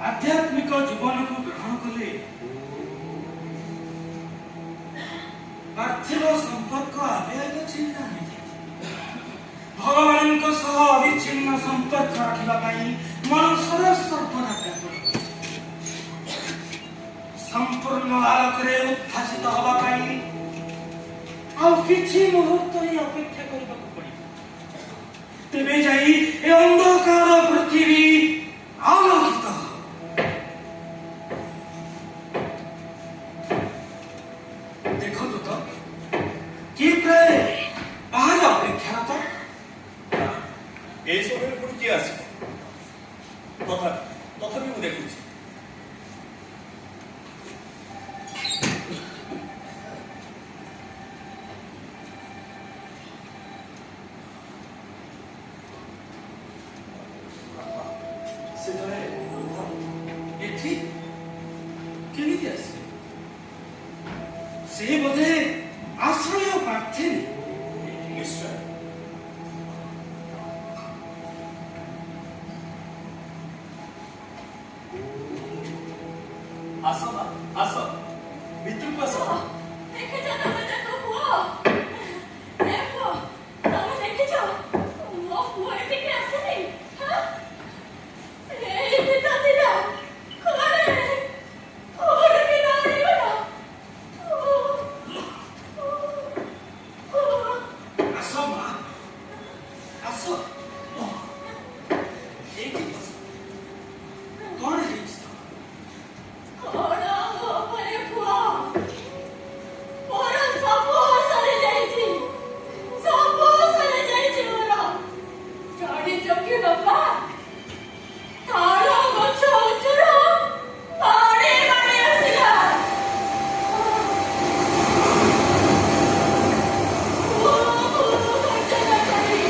आध्यात्मिक जीवन को ग्रहण कले पार्थिव संपर्क आवेग चिंता नहीं भगवान को सह अविच्छिन्न संपर्क रखिबा पई मन सर्वसर्वना संपूर्ण आलोक रे उद्भासित हवा पई आ किछि मुहूर्त ही अपेक्षा करबा पड़ी तेबे जाई ए अंधकार पृथ्वी आलोकित ଦେଖନ୍ତୁ ତ କିଏ ପ୍ରାୟ ବାହାରେ ଅପେକ୍ଷାରତ। এই সময়ের পুଣି କିଏ ଆସିବ? ତଥାପି ମୁଁ ଦେଖୁଛି। ସେ ଜଣେ ଏଠି କେମିତି ଆସିଲେ? ସେ ବୋଧେ ଆଶ୍ରୟ ପ୍ରାର୍ଥୀ। ନିଶ୍ଚୟ। ଆସ ମା, ଆସ ଭିତରକୁ ଆସ। ଦେଖିଛ ତମେ ତାଙ୍କ ପୁଅ? ଏ ପୁଅ, ତମେ ଦେଖିଛ ମୋ ପୁଅ ଏଠିକି ଆସିନି? ଏଇଠି ତ ଥିଲା, କୁଆଡ଼େ କୋଉଠିକି ଦୌଡ଼ିଗଲା? ଆସ ମା, ଆସ ଏଇଠି ବସ। କଣ ହେଇଛି ତ? କଣ ହବରେ ପୁଅ? ମୋର ସବୁ ସରିଯାଇଛି, ସବୁ ସରିଯାଇଛି ମୋର। ଜାଣିଛ କି ବାପା, ତାଳ ଗଛ ଉଚ୍ଚରୁ ପାଣି ମାଡ଼ି ଆସିଲା। ଗର୍ଜନ କରି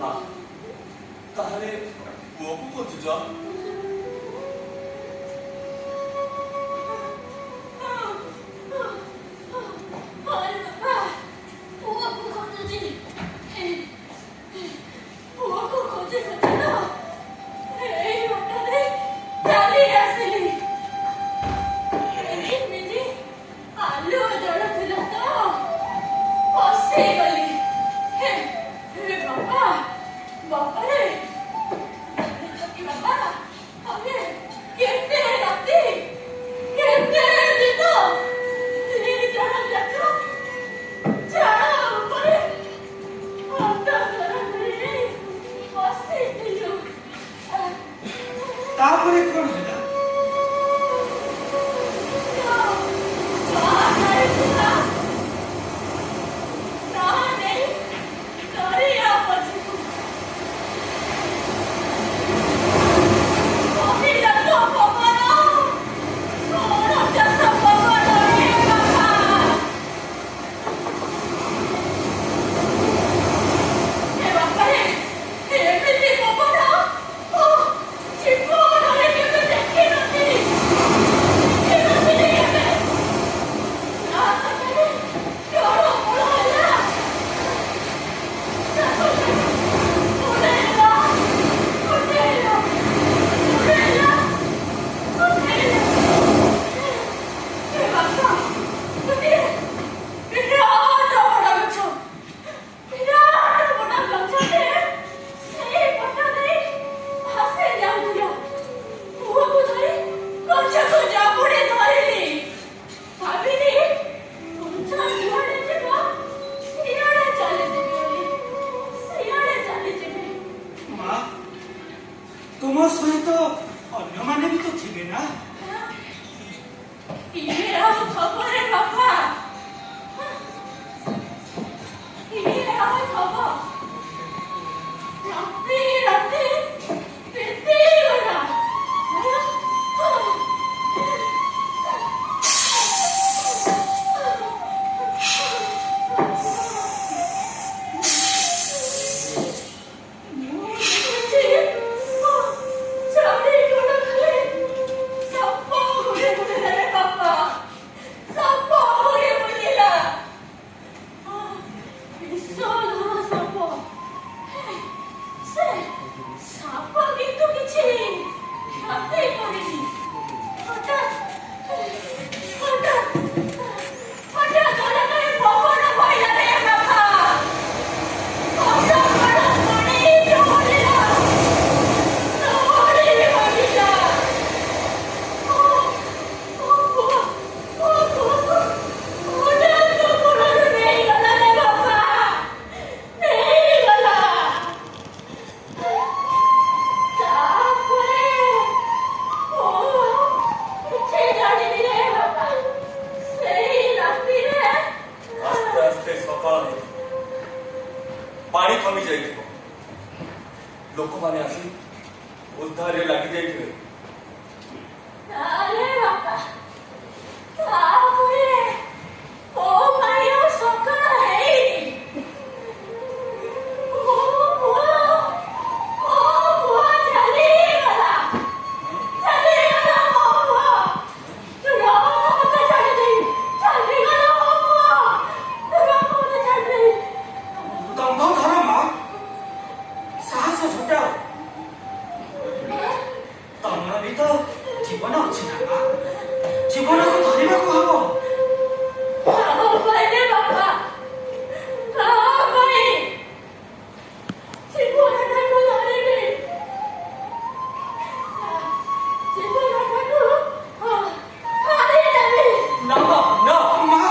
ମା, ତାହେଲେ ପୁଅକୁ ଖୋଜୁଛ? ବାପାରେ ବାପା ଆମେ କେତେ ରାତି କେତେ ଦିନ ଦି ଜଣ ଯାକ ଝାଳ ଉପରେ ହାତ ଧରି ବସିଥିଲୁ। ତାପରେ କଣ ହେଲା? ତୁମ ସହିତ ଅନ୍ୟମାନେ ବି ତ ଥିବେ ନା? ଇଏ ଆଉ ଖବର ବାପା, ଇଏ ଆଉ ଖବର। ରାତି ରାତି ବିତିଗଲା। ମୁଁ ଦେଖୁଛି ଚାରିକଡ଼ ଖାଲି ଲୋକମାନେ ଆସି ଉଦ୍ଧାରରେ ଲାଗି ଯାଇଥିବେ। ଆରେ ବାପା, ତାପରେ ମୋ ଭାଇ ଆଉ ସକାଳ ହେଇନି। ମୋ ପୁଅ ଚାଲିଗଲା ମୋ ପୁଅ। ମତେ ଛାଡ଼ିଦେଇ ଚାଲିଗଲା ମୋ ପୁଅ। ମତେ ଛାଡ଼ିଦେଇ। ଦମ୍ଭ ଧର ମା, ସାହସ ଜୁଟାଅ। ତମର ବି ତ ଜୀବନ ଅଛି ନା ମା, ଜୀବନକୁ ଧରିବାକୁ ହବ। ନା ନା ମା,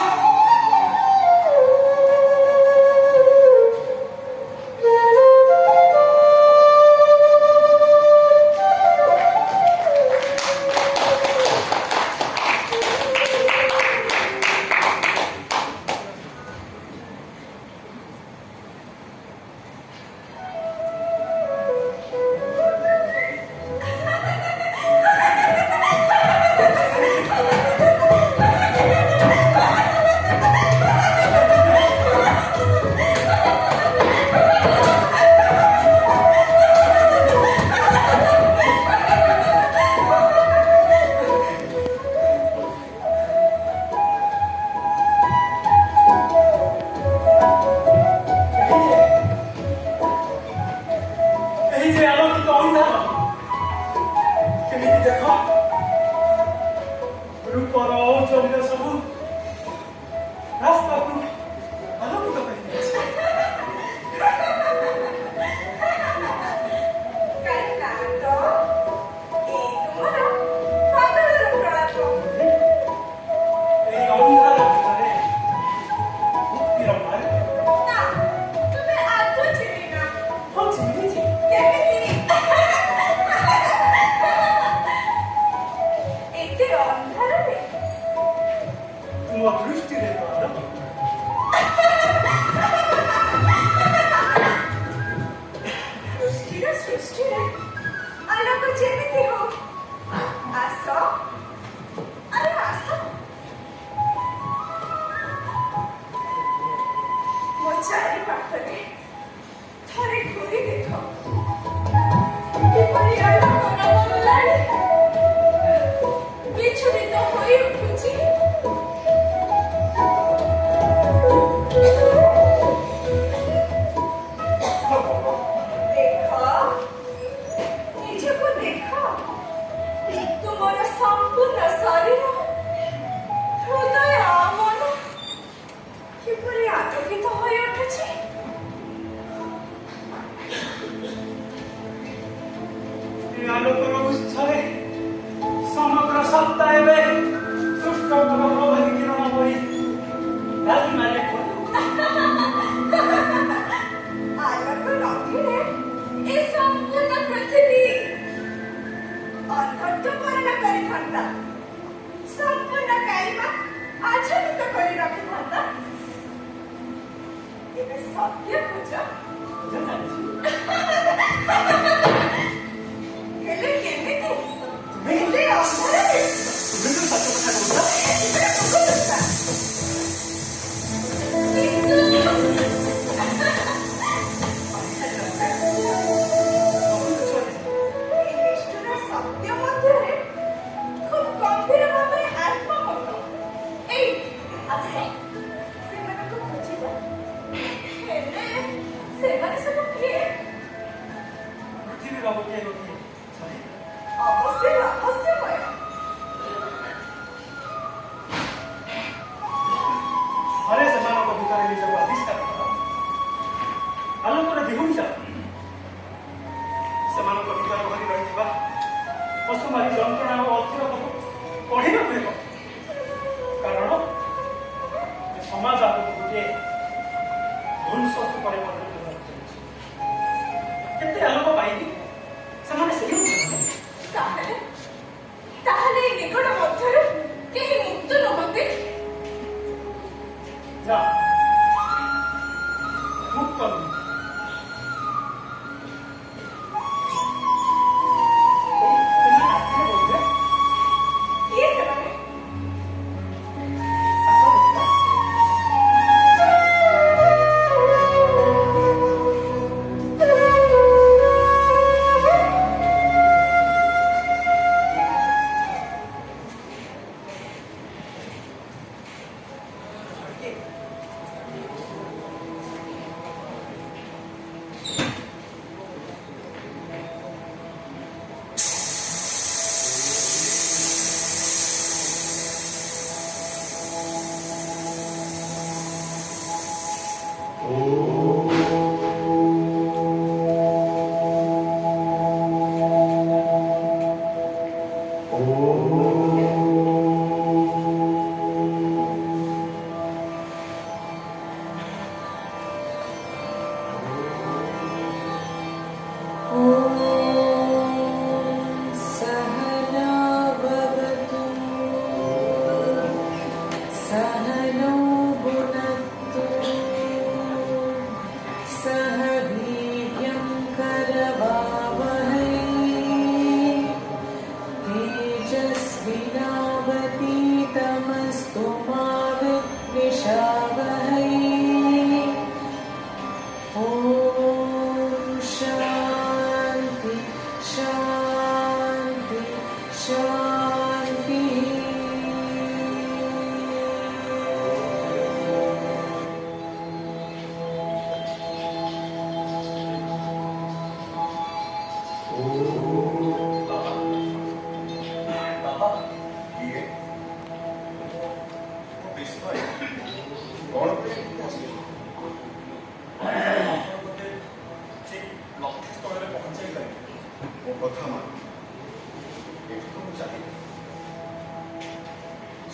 ତା ମୋ କଥା ମାନ ଏଠି ତ ମୁଁ ଚାଲିବି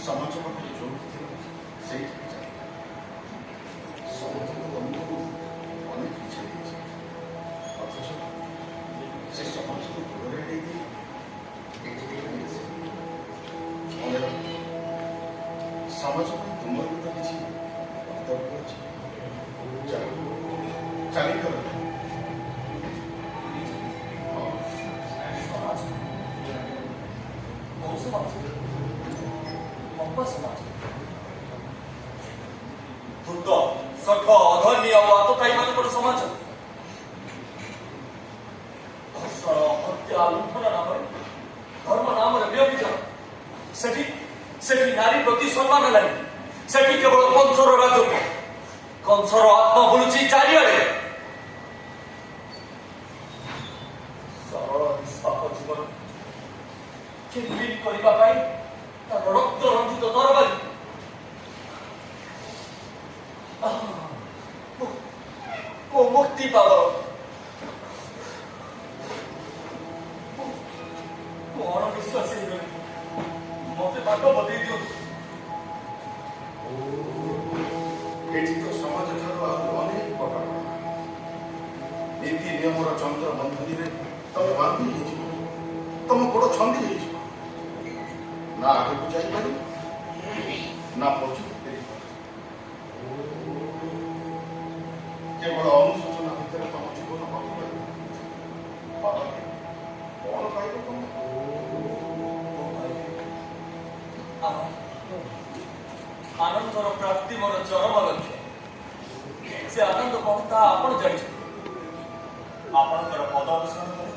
ସମାଜ ପାଖରେ ଯୋଉଠି ଥିଲା ସେଇଠି ଚାଲିବି ସମାଜକୁ ଅନୁଭବ ଅନେକ ଇଚ୍ଛା ଦେଇଛି ଅଥଚ ସେ ସମାଜକୁ ଦୂରରେ ନେଇକି ଏଠିକି ନେଇଛି ମନେ ରଖ ସମାଜ ପାଇଁ ତୁମର ବି ତ କିଛି କର୍ତ୍ତବ୍ୟ ଅଛି ଚାଲିଗଲ ସମାଜ କୋଉ ସମାଜ ସମାଜ ଧୂତ ସଠ ଅଧର୍ମୀ ଆଉ ଆତତାୟୀମାନଙ୍କର ସମାଜ ଧର୍ଷଣ ହତ୍ୟା ଲୁଣ୍ଠନ ନାମରେ ଧର୍ମ ନାମରେ ବ୍ୟଭିଚାର ସେଠି ନାରୀ ପ୍ରତି ସମ୍ମାନ ନାହିଁ ସେଠି କେବଳ କଂସର ରାଜତ୍ୱ କଂସର ଆତ୍ମା ବୁଲୁଛି ଚାରିଆଡ଼େ ସରଳ ନିଷ୍ପାପ ଜୀବନ କିନ୍ଦିନ କରିବା ପାଇଁ ତାର ରକ୍ତ ରଞ୍ଜିତ ତରବାରୀ ମୋ ମୁକ୍ତି ପାବ କଣ ବିଶ୍ୱାସ ହେଇଗଲି ମତେ ବାଟ ବତେଇ ଦିଅନ୍ତୁ ଏଠି ତ ସମାଜ ଠାରୁ ଆହୁରି ଅନେକ ପ୍ରକାର ନୀତି ନିୟମର ଚନ୍ଦ୍ର ବନ୍ଧନୀରେ ତମେ ବାନ୍ଧି ହେଇଯିବ ତମ ଗୋଡ଼ ଛନ୍ଦି ହେଇଯିବ ନା ଆଗକୁ ଯାଇପାରିବ ନା ପଛକୁ ଫେରିପାରିବ କେବଳ ଅନୁଶୋଚନା ଭିତରେ ତମ ଜୀବନ କଟିପାରିବ କଣ ପାଇବ ତମେ ଆନନ୍ଦର ପ୍ରାପ୍ତି ମୋର ଚରମ ଲକ୍ଷ୍ୟ ସେ ଆନନ୍ଦ କଣ ତାହା ଆପଣ ଜାଣିଛନ୍ତି ଆପଣଙ୍କର ପଦ ଅନୁସରଣ କରେ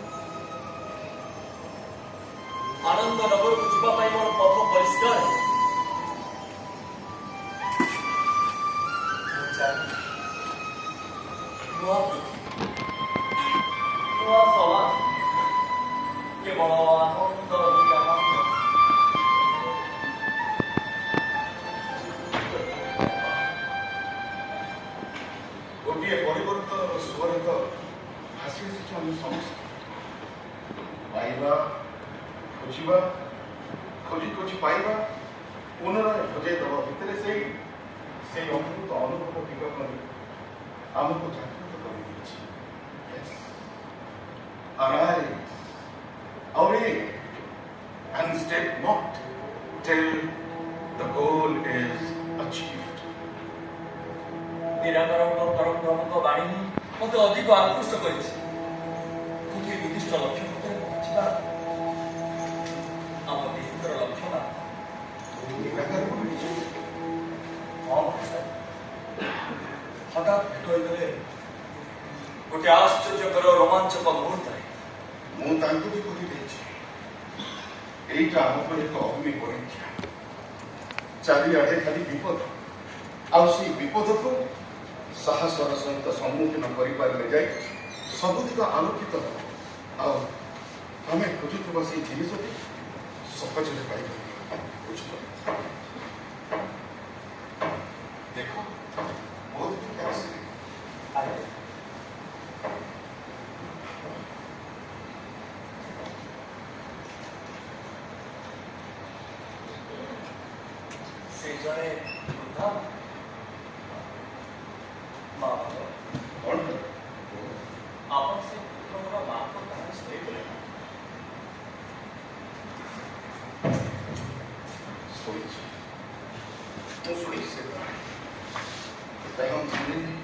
ଆନନ୍ଦ ନଗରକୁ ଯିବା ପାଇଁ ମୋର ପଥ ପରିଷ୍କାର ନୂଆ ସମାଜ କେବଳ ଆନନ୍ଦ ଗୋଟିଏ ପରିବର୍ତ୍ତନର ସୁଅରେ ତ ଭାସି ଆସିଛୁ ଆମେ ସମସ୍ତେ ପାଇବା ଖୋଜିବା ଖୋଜି ଖୋଜି ପାଇବା ପୁନରାୟ ଖୋଜେଇ ଦେବା ଭିତରେ ସେଇ ଅମୃତ ଅନୁଭବ ଟିକକରି ଆମକୁ ଜାଗୃତ କରିଦେଇଛି Arise, awake, and step not till the goal is achieved. ନିରାକରଙ୍କ ପରମଙ୍କ ବାଣୀ ମୋତେ ଅଧିକ ଆକୃଷ୍ଟ କରିଛି ଗୋଟିଏ ନିର୍ଦ୍ଦିଷ୍ଟ ଲକ୍ଷ୍ୟ ଭିତରେ ପହଞ୍ଚିବା ଆମ ନିହିତର ଲକ୍ଷ୍ୟ ନା ହଁ ହଠାତ୍ ଭେଟ ହୋଇଗଲେ ଗୋଟେ ଆଶ୍ଚର୍ଯ୍ୟକର ରୋମାଞ୍ଚକ ମୁହୂର୍ତ୍ତରେ ମୁଁ ତାଙ୍କୁ ବି କହିଦେଇଛି ଏଇଟା ଆମ ପାଇଁ ଏକ ଅଗ୍ନି ପରୀକ୍ଷା ଚାରିଆଡ଼େ ଖାଲି ବିପଦ ଆଉ ସେଇ ବିପଦକୁ ସାହସର ସହିତ ସମ୍ମୁଖୀନ କରିପାରିଲେ ଯାଇ ସବୁଦିଗ ଆଲୋକିତ ହେବ ଆଉ ଆମେ ଖୋଜୁଥିବା ସେଇ ଜିନିଷଟି ସହଜରେ ପାଇପାରିବା ବୁଝିପାରିଲେ ଦେଖ ବହୁତ ଟିକେ ଆସିଲେ ସେ ଜଣେ ବୃଦ୍ଧା ମା କ'ଣ ଆପଣ ସେ ପୁତ୍ରଙ୍କର ମାଆଙ୍କ କାହାଣୀ ଶୁଣେଇଥିଲେ ଶୁଣିଛି ମୁଁ ଶୁଣିଛି ସେ କାରଣ ଶୁଣିଲି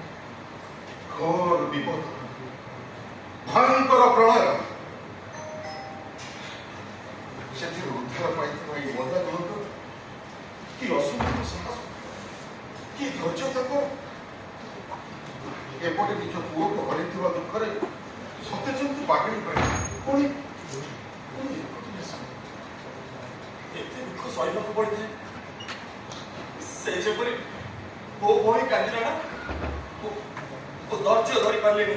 ଘୋର ବିପଦ ଭୟଙ୍କର ପ୍ରଳୟ ସେଥିରୁ ଉଦ୍ଧାର ପାଇଥିବା ଏଇ ମଜା ଜଣକ କି ଅସୁବିଧା ସାହସ କି ଧୈର୍ଯ୍ୟ ତାକୁ ଏପଟେ ନିଜ ପୁଅକୁ ହରାଇଥିବା ଦୁଃଖରେ ସତେ ଯେମିତି ବାଗିଣି ପାଏ ପୁଣି ଏତେ ଦୁଃଖ ସହିବାକୁ ପଡ଼ିଥାଏ ସେ ଯେପରି ମୋ ଭଉଣୀ କାନ୍ଦିଲା ନା ଧୈର୍ଯ୍ୟ ଧରି ପାରିଲେନି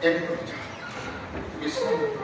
ଏବେ ତମେ ଯାଅ ବିଶ୍ରାମ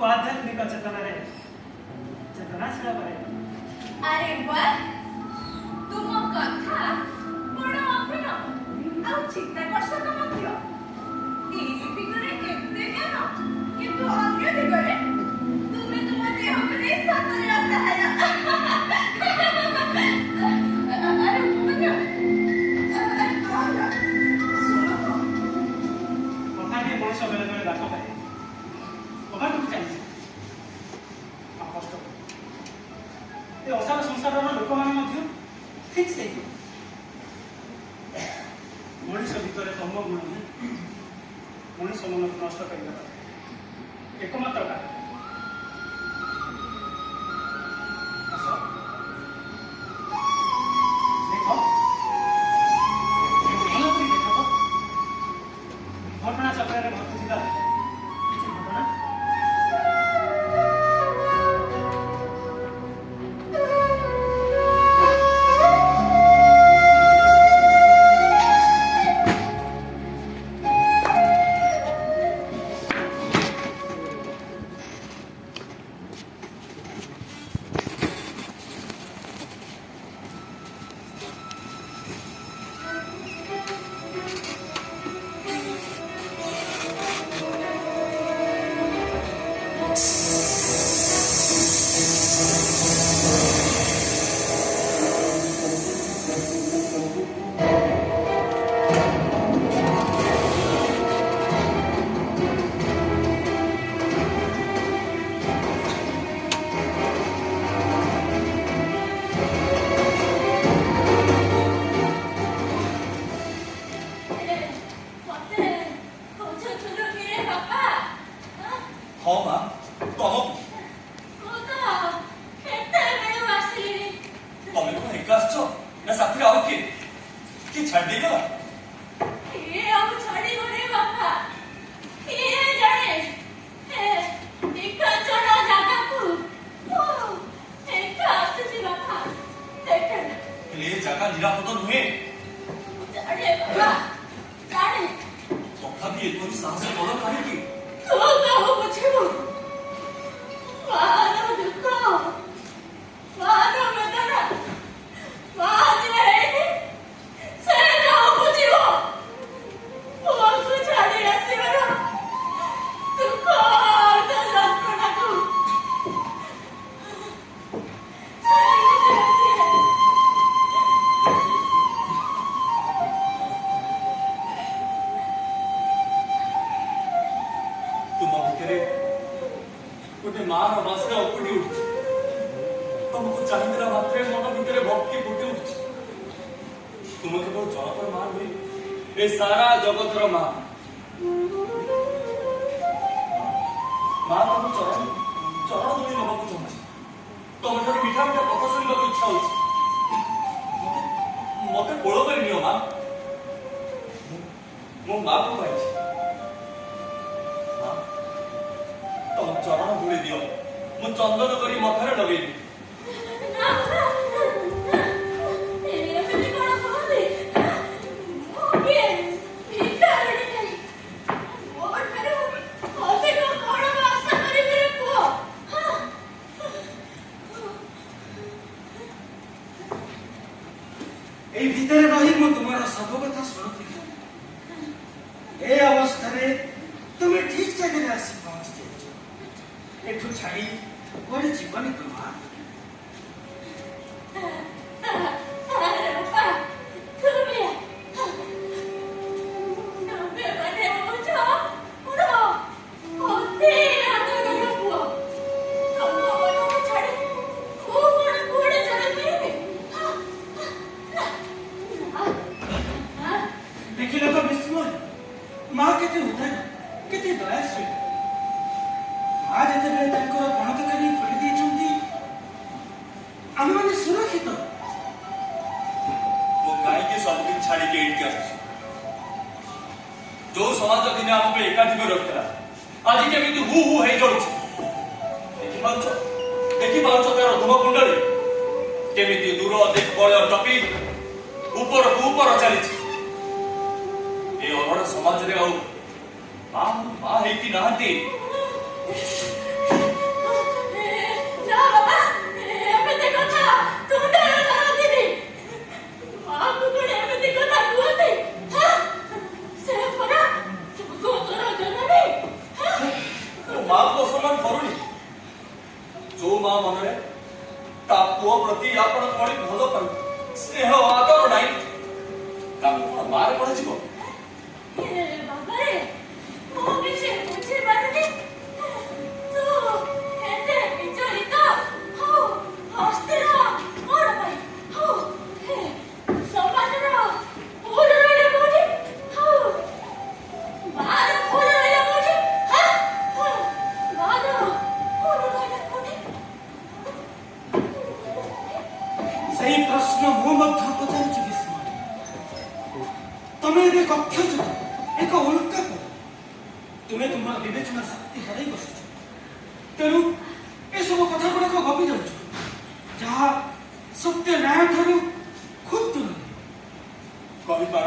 आध्यात्मिक चेतनाशील अरे वाह तुम कथा बड़ अभिनव आ चित्ताकर्षक मध्य ए दिगरे केते ज्ञान किंतु अन्य दिगरे तुमे तुम देह को सतरे असहाय अरे उपमन्यु कथा के मनुष्य बेले बेले डाक पाए कथा तो चाहिए कष्ट ए असार संसार लोक मैंने ठीक से मनीष भितर तम गुण मनीष मन को नष्ट कर एकमात्र कारण घटना चक्र घटुवा किसी घटना ତମେ କଣ ଏକା ଆସିଛ ନା ସାଥିରେ ଆଉ କିଏ ଛାଡ଼ି ଦେଇଗଲା? କିଏ ଆଉ ଛାଡ଼ିବନି ବାପା, କିଏ ଜାଣେ ନିକାଞ୍ଚନ ଜାଗାକୁ ଏକା ଆସିଛି ବାପା। ଦେଖେ ହେଲେ ଏ ଜାଗା ନିରାପଦ ନୁହେଁ। ଜାଣେ ବାପା, ଜାଣେ। ତଥାପି ଏପରି ସାହସ କର କାହିଁକି? ତୁ କାହା ବୁଝିବୁ? ମାର ଦୁଃଖ, ମାର ବେଦନା, ମା ଯେ ହେଇନି ସେ କାହା ବୁଝିବ? ପୁଅକୁ ଛାଡ଼ି ଆସିବାର ଦୁଃଖ ଯନ୍ତ୍ରଣାକୁ ତୁମ ଭିତରେ ଗୋଟେ ମାର ବାସ୍ନା ଉପୁଡ଼ି ଉଠୁଛି। ତମକୁ ଚାହିଁଦେଲା ମାତ୍ରେ ମନ ଭିତରେ ଭକ୍ତି ଫୁଟି ଉଠୁଛି। ତୁମ କେବଳ ଜଣଙ୍କର ମା ନୁହେଁ, ଏ ସାରା ଜଗତର ମା। ମା ତମ ଚରଣ ଧରି ନେବାକୁ ଚାହୁଁଛି। ତମଠାରୁ ମିଠା ମିଠା କଥା ଶୁଣିବାକୁ ଇଚ୍ଛା ହଉଛି। ମତେ କୋଳ କରି ନିଅ ମା। ମୋ ମାକୁ ପାଇଛି। ତମ ଚରଣ ଧୂଳି ଦିଅ, ମୁଁ ଚନ୍ଦନ କରି ମଥାରେ ଲଗେଇବି। ନା, ଏମିତି କଣ କହନ୍ତି? ମୁଁ କିଏ? ଭିକାରିଣୀ ନାହିଁ। ମୋଠାରୁ ଅଧିକ କଣ ଆଶା କରିବି ରେ ପୁଅ? এই ভিতরে রহি ମୁଁ ତୁମର ସବୁ କଥା ଶୁଣୁଥିଲି। ଏ ଅବସ୍ଥାରେ ତୁମେ ଠିକ ଜାଗାରେ ଆସି ପହଞ୍ଚି ଯାଇଛ। ଏଠୁ ଛାଡ଼ି କୁଆଡ଼େ ଯିବନି ତୁମା। ଆରେ ବାପା, ତୁମେ ମାନେ ହେଉଛ ମୋର ଅତି ଆଦରର ପୁଅ। ତମମାନଙ୍କୁ ଛାଡ଼ି ମୁଁ କଣ କୁଆଡ଼େ ଯାଇପାରିବି? ଦେଖିଲ ତ ବିସ୍ମୟ, ମା କେତେ ଉଦାର, କେତେ ଦୟାଶୀଳ। ମା ଯେତେବେଳେ ତାଙ୍କର ଗଣତକାରୀ ଖୋଲି ଦେଇଛନ୍ତି, ଆମେମାନେ ସୁରକ୍ଷିତ। ମୁଁ କାହିଁକି ସବୁଦିନ ଛାଡ଼ିକି ଏଇଠି ଆସୁଛି? ଯୋଉ ସମାଜ ଦିନେ ଆମକୁ ଏକାଠି କରି ରଖିଥିଲା, ଆଜି କେମିତି ହୁ ହୁ ହେଇ ଜଳୁଛି। ଦେଖିପାରୁଛ ତାର ଧୂମ କୁଣ୍ଡଳୀ କେମିତି ଦୂର ଦିଗ୍ବଳୟ ଟପି ଉପରକୁ ଉପର ଚାଲିଛି। ଏ ଅରଳ ସମାଜରେ ଆଉ ମା ହେଇକି ନାହାନ୍ତି। ନା ବାବା, ଏମିତି କଥା ତୁଣ୍ଡରେ ଧରନ୍ତିନି। ମାଆକୁ କଣ ଏମିତି କଥା କୁହନ୍ତି? ସେ ପରା ଜଗତର ଜନନୀ। ମାକୁ ଅସମ୍ମାନ କରୁନି। ଯୋଉ ମା ମନରେ ତା ପୁଅ ପ୍ରତି ଆପଣ ଭଳି ଭଲ ପାଇ ସ୍ନେହ ଆଦର ନାହିଁ, ତାକୁ କଣ ମାରେ ପଢାଯିବ? ବାବାରେ, ମୁଁ କିଛି ବୁଝିପାରୁନି। ତୁ ଏତେ ବିଚଳିତ, ଅସ୍ଥିର କଣ ପାଇଁ? ସମାଜର ଭୁଲ ରହିଲା କୋଉଠି? ମାର ଭୁଲ ରହିଲା କୋଉଠି? ମାର ଭୁଲ ରହିଲା କୋଉଠି? ସେହି ପ୍ରଶ୍ନ ମୁଁ ମଧ୍ୟ ପଚାରୁଛି ବିସ୍ମୟ। ତମେ ଏବେ କକ୍ଷଯୁକ୍ତ ଏକ ଉଲ୍କା କର। ତୁମେ ତୁମର ବିବେଚନା ଶକ୍ତି ହରାଇ ବସିଛ। ତେଣୁ ଏସବୁ କଥା ଗୁଡାକ ଗପି ଯାଉଛ, ଯାହା ସତ୍ୟ ନ୍ୟାୟ ଠାରୁ ଖୁବ୍ ଦୂରରେ। କହିପାର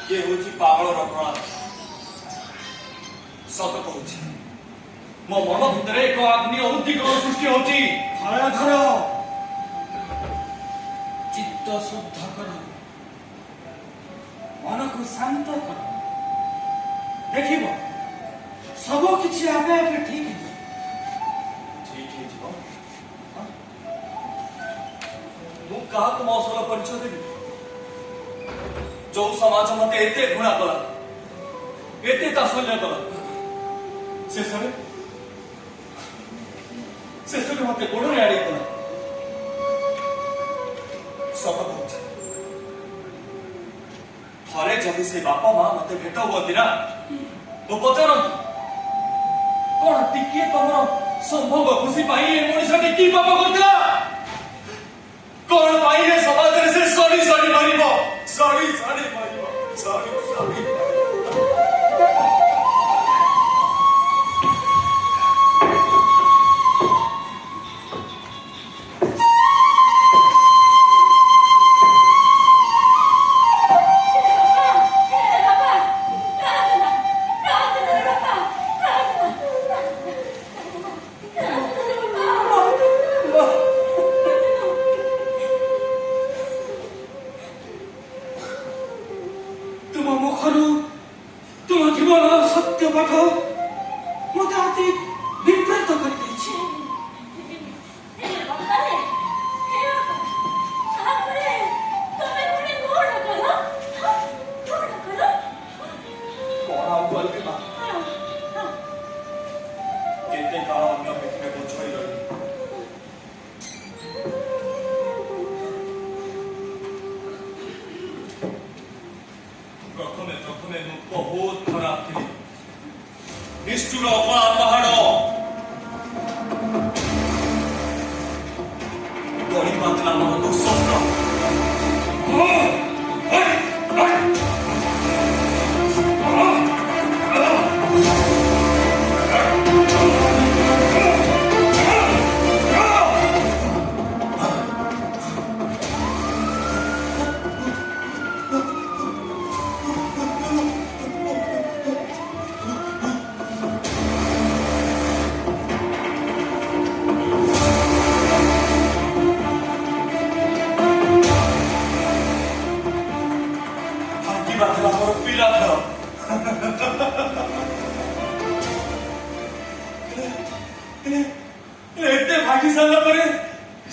ଇଏ ହଉଛି ପାଗଳର ପ୍ରଳାପ। ସତ କହୁଛି, ମୋ ମନ ଭିତରେ ଏକ ଅଗ୍ନି ଉଦ୍ଦୀପନ ସୃଷ୍ଟି ହଉଛି। ଧର ଧର, ଚିତ୍ତ ଶୁଦ୍ଧ କର, ମନକୁ ଶାନ୍ତ କର। ଦେଖିବ ସବୁ କିଛି ଆପେ ଆପେ ଠିକ ହେଇଯିବ। ଠିକ ହେଇଯିବ? ମୁଁ କାହାକୁ ମୋ ସହ ପରିଚୟ ଦେବି? ଯୋଉ ସମାଜ ମତେ ଏତେ ଘୃଣା କଲା, ଏତେ ତାତ୍ସଲ୍ୟ କଲା, ଶେଷରେ ମତେ ଗୋଡ଼ରେ ଆଡ଼େଇ ଦେଲା। ସତ କହୁଛି, ଥରେ ଯଦି ସେ ବାପା ମା ମତେ ଭେଟ ହୁଅନ୍ତି ନା, ମୁଁ ପଚାରନ୍ତି କଣ ଟିକିଏ ତମର ସମ୍ଭୋଗ ଖୁସି ପାଇଁ ଏ ମଣିଷଟି କି ପାପ କରିଥିଲା? କଣ ପାଇଁ Sorry, Mahima. Sorry. ତୁମ ମୁଖରୁ ତୁମ ଜୀବନର ସତ୍ୟ ପାଠ ମୋତେ ଅତି ବିବ୍ରତ କରିଦେଇଛି। କଣ ଆଉ କହିବି ମା? କେତେ କାଳ ଅନ୍ୟ ପିଠିରେ ବୋଝ ହୋଇ ରହିଲି। ପ୍ରଥମେ ମୁଁ ବହୁତ ଖରାପ ଥିଲି। ନିଷ୍ଠୁର ଅପା ପାହାଡ଼ ଗଢ଼ି ପାରୁଥିଲା ମୋର ଦୁଃସ୍ୱପ୍ନ। ମୋର ପିଲା ଖେଳ। ଏତେ ଭାଗି ସାରିଲା ପରେ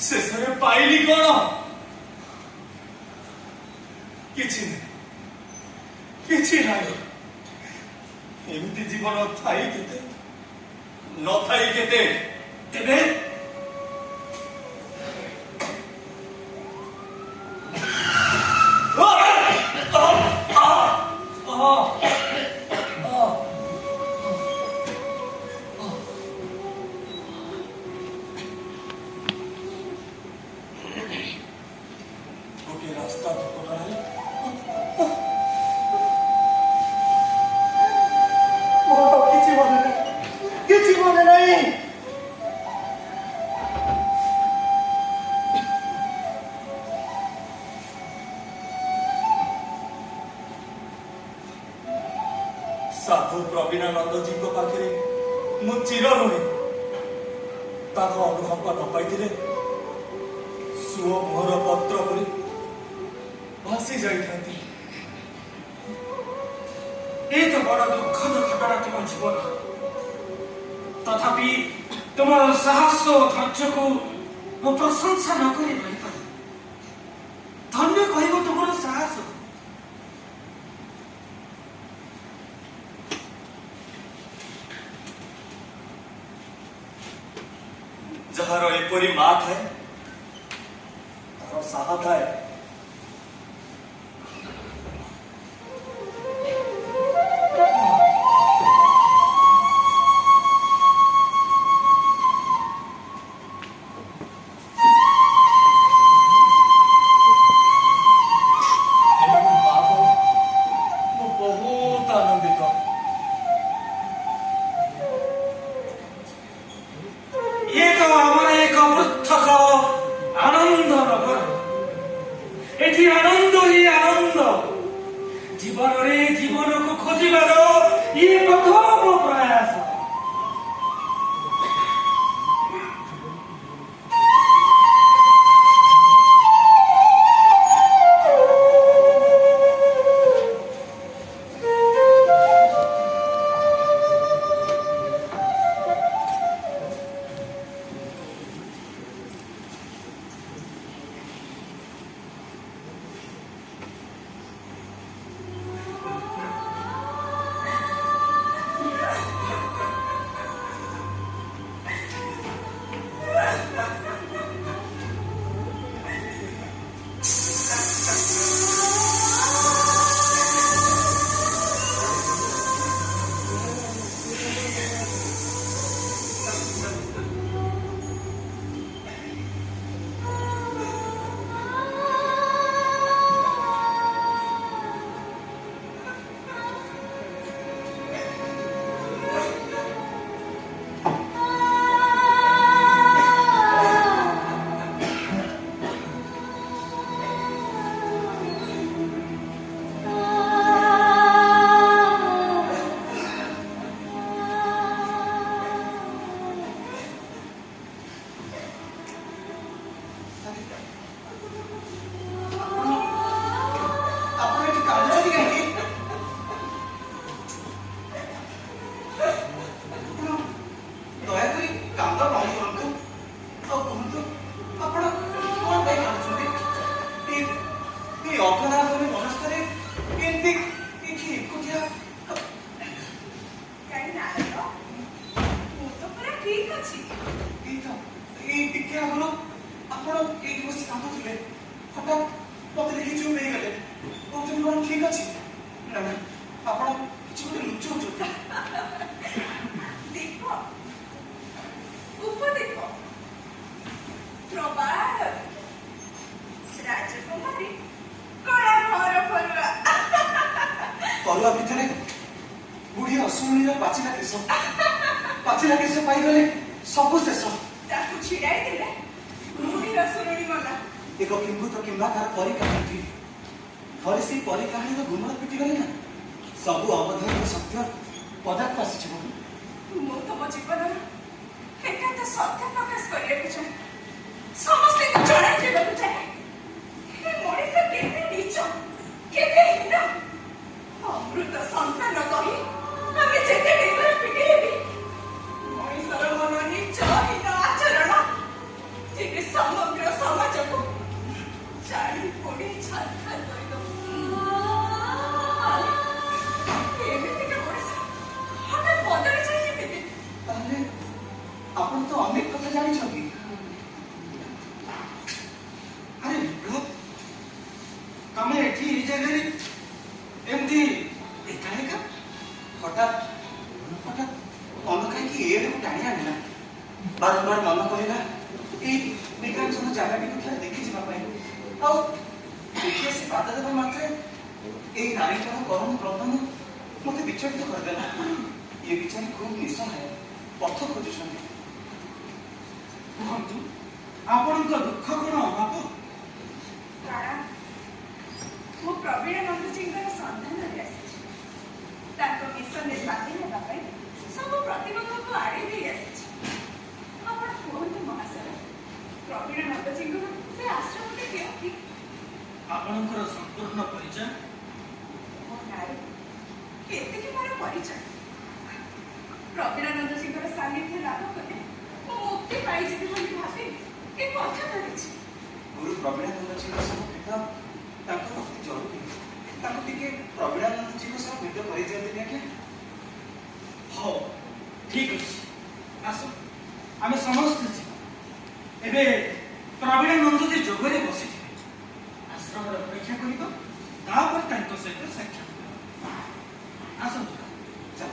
ଶେଷରେ ପାଇଲି କଣ? କିଛି ନାହିଁ। ଏମିତି ଜୀବନ ଥାଇ କେତେ, ନଥାଇ କେତେ। ତେବେ ଗୋଟିଏ ରାସ୍ତା ଧୋକଟାରେ କିଛି ମନେ ନାହିଁ। ସାଧୁ ପ୍ରବୀଣାନନ୍ଦଜୀଙ୍କ ପାଖରେ ମୁଁ ଚିର ଋଣୀ। ତାଙ୍କ ଅନୁକମ୍ପ ନ ପାଇଥିଲେ ସୁଅ ମୁହଁର ପତ୍ର ପରି ଭାସି ଯାଇଥାନ୍ତି। ଏ ତ ବଡ଼ ଦୁଃଖଦ ଘଟଣା ତୁମ ଜୀବନ। ତଥାପି ତୁମର ସାହସ ଓ ଧୈର୍ଯ୍ୟକୁ ମୁଁ ପ୍ରଶଂସା ନ କରି ରହିପାରେ। ଧନ୍ୟ କହିବ ତୁମର ସାହସ। ଯାହାର ଏପରି ମା ଥାଏ ତାର ସାହା ଥାଏ। ମୁଁ ବହୁତ ଆନନ୍ଦିତ। ଏ ତ ଆମର ଏକ ପୃଥକ ଆନନ୍ଦର ଘର। ଏଠି ଆନନ୍ଦ ହିଁ ଆନନ୍ଦ। ଜୀବନରେ ଜୀବନକୁ ଖୋଜିବାର ଇଏ ପ୍ରଥମ ପ୍ରୟାସ। ଅକନାଗରେ ମନସ୍ତରେ ଏମିତି ଏଠି ଏକୁଟିଆ କାହିଁ ନାରଦ ମୁଁ ତ ପୁରା ଠିକ ଅଛି। ଏଇ ଟିକେ ଆଗରୁ ଆପଣ ଏଇଠି ବସି କାନ୍ଦୁଥିଲେ, ହଠାତ୍ ମତେ ଦେଖି ଚୁପ୍ ହେଇଗଲେ। କହୁଛନ୍ତି କଣ ଠିକ ଅଛି? ନା ନା, ଆପଣ କିଛି ଗୋଟେ ଲୁଚଉଛନ୍ତି। ଦୀପ ଉପଦୀପ ପ୍ରବାଳ ରାଜକୁମାରୀ କଳା ଘର ଫରୁଆ ତରୁଆ ଭିତରେ ବୁଢୀ ଅସୁଣୀର ପାଚିଲା କେଶ ପାଇଗଲେ ସବୁ ଶେଷ। ତାକୁ ଛିଡାଇ ଦେଲେ ବୁଢୀର ଶୁଣୁଣି ମଲା। ଏକ କିମ୍ଭୂତ କିମ୍ବା କାହାର ପରି କାହାଣୀ ଥରେ ସେଇ ପରି କାହାଣୀର ଗୁମର ପିଟିଗଲେ ନା ସବୁ ଅବଧାରିତ ସତ୍ୟ ପଦାକୁ ଆସିଯିବ। ମୁଁ ତମ ଜୀବନର ଏକାନ୍ତ ସତ୍ୟ ପ୍ରକାଶ କରିବାକୁ ଚାହେଁ, ସମସ୍ତଙ୍କୁ ଜଣାଇବାକୁ ଚାହେଁ। ଏ ମଣିଷ କେତେ ନୀଚ, କେତେ ହୀନ। ଅମୃତ ସନ୍ତାନ କହି ଆମେ ଯେତେ ଡେଙ୍ଗର ପିଟିଲେ ବି ମଣିଷର ମନ ନୀଚ ହୀନ ଆଚରଣ ଯେବେ ସମଗ୍ର ସମାଜକୁ ଜାଳି ପୋଡ଼ି ଛାରଖାର କରିଦବ। ଏମିତିକା ମଣିଷ ହଠାତ୍ ବଦଳି ଯାଏ କେମିତି? ତାହେଲେ ଆପଣ ତ ଅନେକ କଥା ଜାଣିଛନ୍ତି। ଆରେ ବିପ୍ଳବ, ତମେ ଏଠି ଏଇ ଜାଗାରେ ଏମିତି ଏକା ଏକା ହଠାତ୍ ମନ କାହିଁକି ଏଆଡ଼କୁ ଟାଣି ଆଣିଲା? ବାରମ୍ବାର ମନ କହିଲା ଏଇ ବିକାଞ୍ଚନ ଜାଗାଟିକୁ ଥରେ ଦେଖି ଯିବା ପାଇଁ। ଆଉ ଦେଖି ଆସି ପାଦ ଦେବା ମାତ୍ରେ ଏଇ ନାରୀଙ୍କର କରୁଣ ପ୍ରବନ୍ଧ ମତେ ବିଚଳିତ କରିଦେଲା। ଇଏ ବିଚାରୀ ଖୁବ୍ ନିଃସହାୟ, ପଥ ଖୋଜୁଛନ୍ତି। କୁହନ୍ତୁ, ଆପଣଙ୍କ ଦୁଃଖ କଣ ଅଭାବ? କାରଣ ମୁଁ ପ୍ରବୀଣ ନନ୍ଦଜୀଙ୍କର ସନ୍ଧାନରେ ଆସିଛି। ତାଙ୍କ ମିଶନରେ ସାଥି ନେବା ପାଇଁ ସବୁ ପ୍ରତିବନ୍ଧକୁ ଆଡ଼େଇ ଦେଇ ଆସିଛି। ଆପଣ କୁହନ୍ତୁ ମହାଶୟ, ପ୍ରବୀଣ ନନ୍ଦଜୀଙ୍କର ସେ ଆଶ୍ରମଟି କେଉଁଠି? ଆପଣଙ୍କର ସମ୍ପୂର୍ଣ୍ଣ ପରିଚୟ? ମୋ ନାରୀ କେତିକି ମୋର ପରିଚୟ। ପ୍ରବୀଣ ନନ୍ଦଜୀଙ୍କର ସାନ୍ନିଧ୍ୟ ଲାଭ କଲେ ମୁଁ ମୁକ୍ତି ପାଇଯିବି ବୋଲି ଭାବି ଏ ପଥ ଧରିଛି। ଗୁରୁ ପ୍ରବୀଣାନନ୍ଦଜୀଙ୍କ ସହ ଭେଟ ତାଙ୍କର ଅତି ଜରୁରୀ। ତାଙ୍କୁ ଟିକେ ପ୍ରବୀଣାନନ୍ଦଜୀଙ୍କ ସହ ଭେଟ କରିଦିଅନ୍ତି ଆଜ୍ଞା। ହଉ, ଠିକ ଅଛି, ଆସ ଆମେ ସମସ୍ତେ ଯିବା। ଏବେ ପ୍ରବୀଣାନନ୍ଦଜୀ ଯୋଗରେ ବସିଥିବେ, ଆଶ୍ରମର ଅପେକ୍ଷା କରିବ, ତାପରେ ତାଙ୍କ ସହିତ ସାକ୍ଷାତ କରିବ। ଆସନ୍ତୁ, ଚାଲ।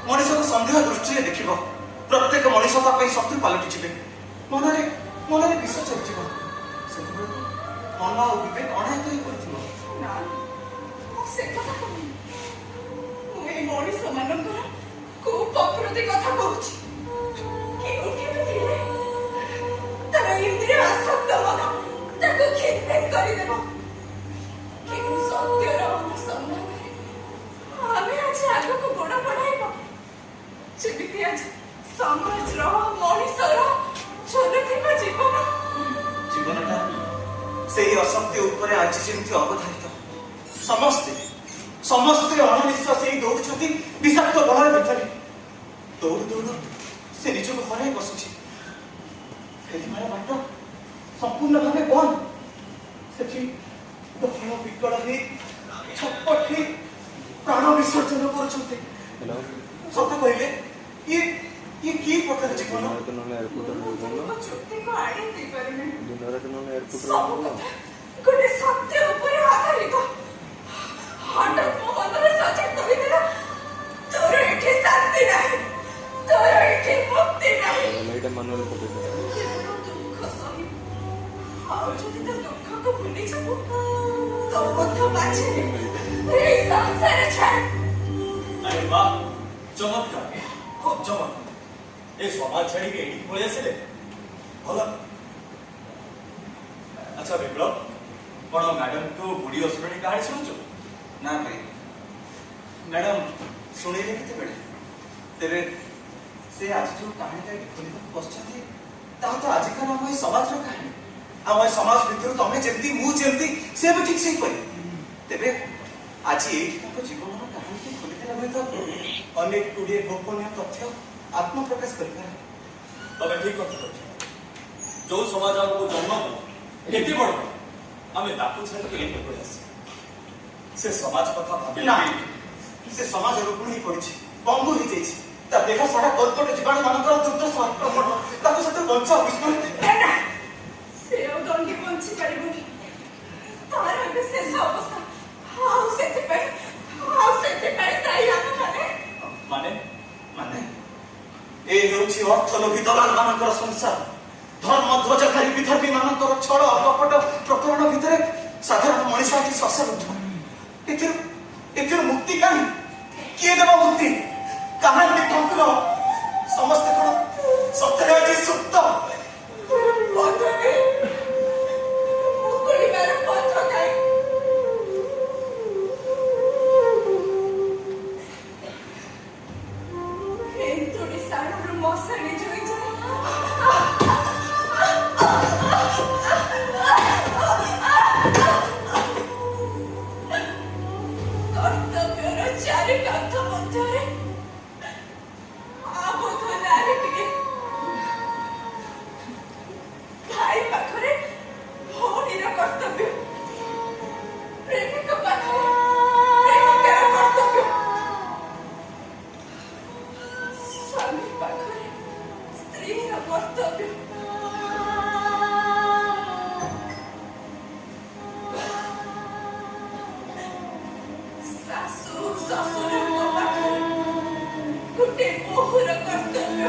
ମଣିଷକୁ ସନ୍ଦେହ ଦୃଷ୍ଟିରେ ଦେଖିବ, ପ୍ରତ୍ୟେକ ମଣିଷ ତା ପାଇଁ ଶତ୍ରୁ ପାଲଟି ଯିବେ, ମନରେ ବିଷ ଚରିଯିବ। ସେତେବେଳକୁ ମନ ଆଉ ବିବେକ ଅଣାୟତ ହେଇ ପଡ଼ିଥିବ। ନା, ସେ କଥା କହୁନି। ମୁଁ ଏଇ ମଣିଷ ମାନଙ୍କର କୋଉ ପ୍ରକୃତି କଥା କହୁଛି। କେଉଁଠି ବି ଥିଲେ ତାର ଇନ୍ଦ୍ରିୟ ଆସକ୍ତ ମନ ତାକୁ ଖିନଭିନ କରିଦେବ। କେଉଁ ସତ୍ୟର ଅନୁସନ୍ଧାନରେ ଆମେ ଆଜି ଆଗକୁ ଗୋଡ଼ ବଢ଼ାଇବ? ଯେମିତି ଆଜି ସମାଜର ମଣିଷର ଚଲୁଥିବା ଜୀବନଟା ସେହି ଅସତ୍ୟ ଉପରେ ଆଜି ଯେମିତି ଅବଧାରିତ ସମସ୍ତେ ସମସ୍ତେ ଅଣନିଶ୍ୱାସୀ ହେଇ ଦୌଡୁଛନ୍ତି ବିଷାକ୍ତ ବଳୟ ଭିତରେ। ଦୌଡୁ ଦୌଡୁ ସେ ନିଜକୁ ହରାଇ ବସୁଛି। ଫେରିବାର ବାଟ ସମ୍ପୂର୍ଣ୍ଣ ଭାବେ ବନ୍ଦ। ସେଠି ଦଳ ବିକଳ ହେଇ ଛଟପଟ ହେଇ ପ୍ରାଣ ବିସର୍ଜନ କରୁଛନ୍ତି। ସତ କହିଲେ ଇଏ କି ପ୍ରକାର ଜୀବନ? ଯୁକ୍ତିକୁ ଆଡ଼େଇ ଦେଇପାରିନି। ସବୁ କଥା ଗୋଟେ ସତ୍ୟ ଉପରେ ଆଧାରିତ। ହଠାତ୍ ମୋ ମନରେ ସଜାଗ କରିଦେଲା, ତୋର ଏଠି ଶାନ୍ତି ନାହିଁ, ତୋର ଏଠି ମୁକ୍ତି ନାହିଁ। କେବଳ ଦୁଃଖ ସହି, ଆଉ ଯଦି ତୋ ଦୁଃଖକୁ ଭୁଲିଯିବୁ, ତୋ ପଥ ବାଛିବି, ଏହି ସଂସାର ଛାଡ଼। ଆରେ ବାଃ, ଚମତ୍କାର, খুব চমৎকার। এই সমাজ ছাড়িকে এটি পড়ে আসলে ভালো। আচ্ছা বিপ্লব, কোন ম্যাডাম তো বুড়ি অসুরণী কাহিনী শুনুছ? ନା ଭାଇ ମ୍ୟାଡ଼ାମ ଶୁଣେଇଲେ କେତେବେଳେ? ତେବେ ସେ ଆଜି ଯେଉଁ କାହାଣୀଟା ଖୋଲିବାକୁ ବସିଛନ୍ତି ତାହା ତ ଆଜିକାର ଆମ ଏ ସମାଜର କାହାଣୀ। ଆମ ଏ ସମାଜ ଭିତରୁ ତମେ ଯେମିତି ମୁଁ ଯେମିତି ସେ ବି ଠିକ୍ ସେହିପରି। ତେବେ ଆଜି ଏଇଠି ତାଙ୍କ ଜୀବନର କାହାଣୀଟି ଖୋଲିଦେଲେ ହୁଏତ ଅନେକ ଗୁଡ଼ିଏ ଗୋପନୀୟ ତଥ୍ୟ ଆତ୍ମପ୍ରକାଶ କରିପାରେ। তবে ঠিক কথা বলছো। যে সমাজ আমাকে জন্ম কেতে বড় আমি তাকে ছাড়িকে এটি করে আসছি। সে সমাজ কথা ভাবে না ସେ ସମାଜ ରୋଗୁଣ ହେଇ ପଡ଼ିଛି, ପଙ୍ଗୁ ହେଇଯାଇଛି। ତା ଦେହ ସାରା କର୍କଟ ଜୀବାଣୁ ମାନଙ୍କର ଦୁର୍ଦ୍ଦଶ ଆକ୍ରମଣ। ତାକୁ ସେଥିରୁ ବଞ୍ଚାଅ ବିଷ୍ଣୁ। ନା, ସେ ଆଉ ଦଣ୍ଡି ବଞ୍ଚି ପାରିବନି। ତାର ଏବେ ଶେଷ ଅବସ୍ଥା। ଆଉ ସେଥିପାଇଁ ଦାୟୀ ଆମେମାନେ। মানে ମାନେ ଏ ହେଉଛି ଅର୍ଥଲୋଭୀ ଦଲାଲ ମାନଙ୍କର ସଂସାର। ଧର୍ମ ଧ୍ୱଜଧାରୀ ବିଧର୍ମୀ ମାନଙ୍କର ଛଳ କପଟ ପ୍ରକରଣ ଭିତରେ ସାଧାରଣ ମଣିଷ ଆଜି ଶ୍ୱାସରୁଦ୍ଧ। ଏଥିରୁ ମୁକ୍ତି କାହିଁ? କିଏ ଦେବ ମୁକ୍ତି? କାହାନ୍ତି ଠାକୁର? ସମସ୍ତେ କଣ ସତରେ ଆଜି ସୁପ୍ତ? ମୁକୁଳିବାର ପଥ କାହିଁ? ଏନ୍ତୁଡ଼ି ସାଣରୁ ମଶାଣି ଜୋଇଯାଏ। କର୍ତ୍ତବ୍ୟର ଚାରି କାନ୍ଥ ମଧ୍ୟରେ ଆବଦ୍ଧ ନାରୀଟିଏ। ଭାଇ ପାଖରେ ଭଉଣୀର କର୍ତ୍ତବ୍ୟ, ପ୍ରେମିକ ପାଖରେ ପ୍ରେମିକାର କର୍ତ୍ତବ୍ୟ, ସ୍ୱାମୀ ପାଖରେ ସ୍ତ୍ରୀର କର୍ତ୍ତବ୍ୟ। ଶାଶୁ ଶ୍ୱଶୁରଙ୍କ ପାଖରେ ଗୋଟେ ବୋହୂର କର୍ତ୍ତବ୍ୟ।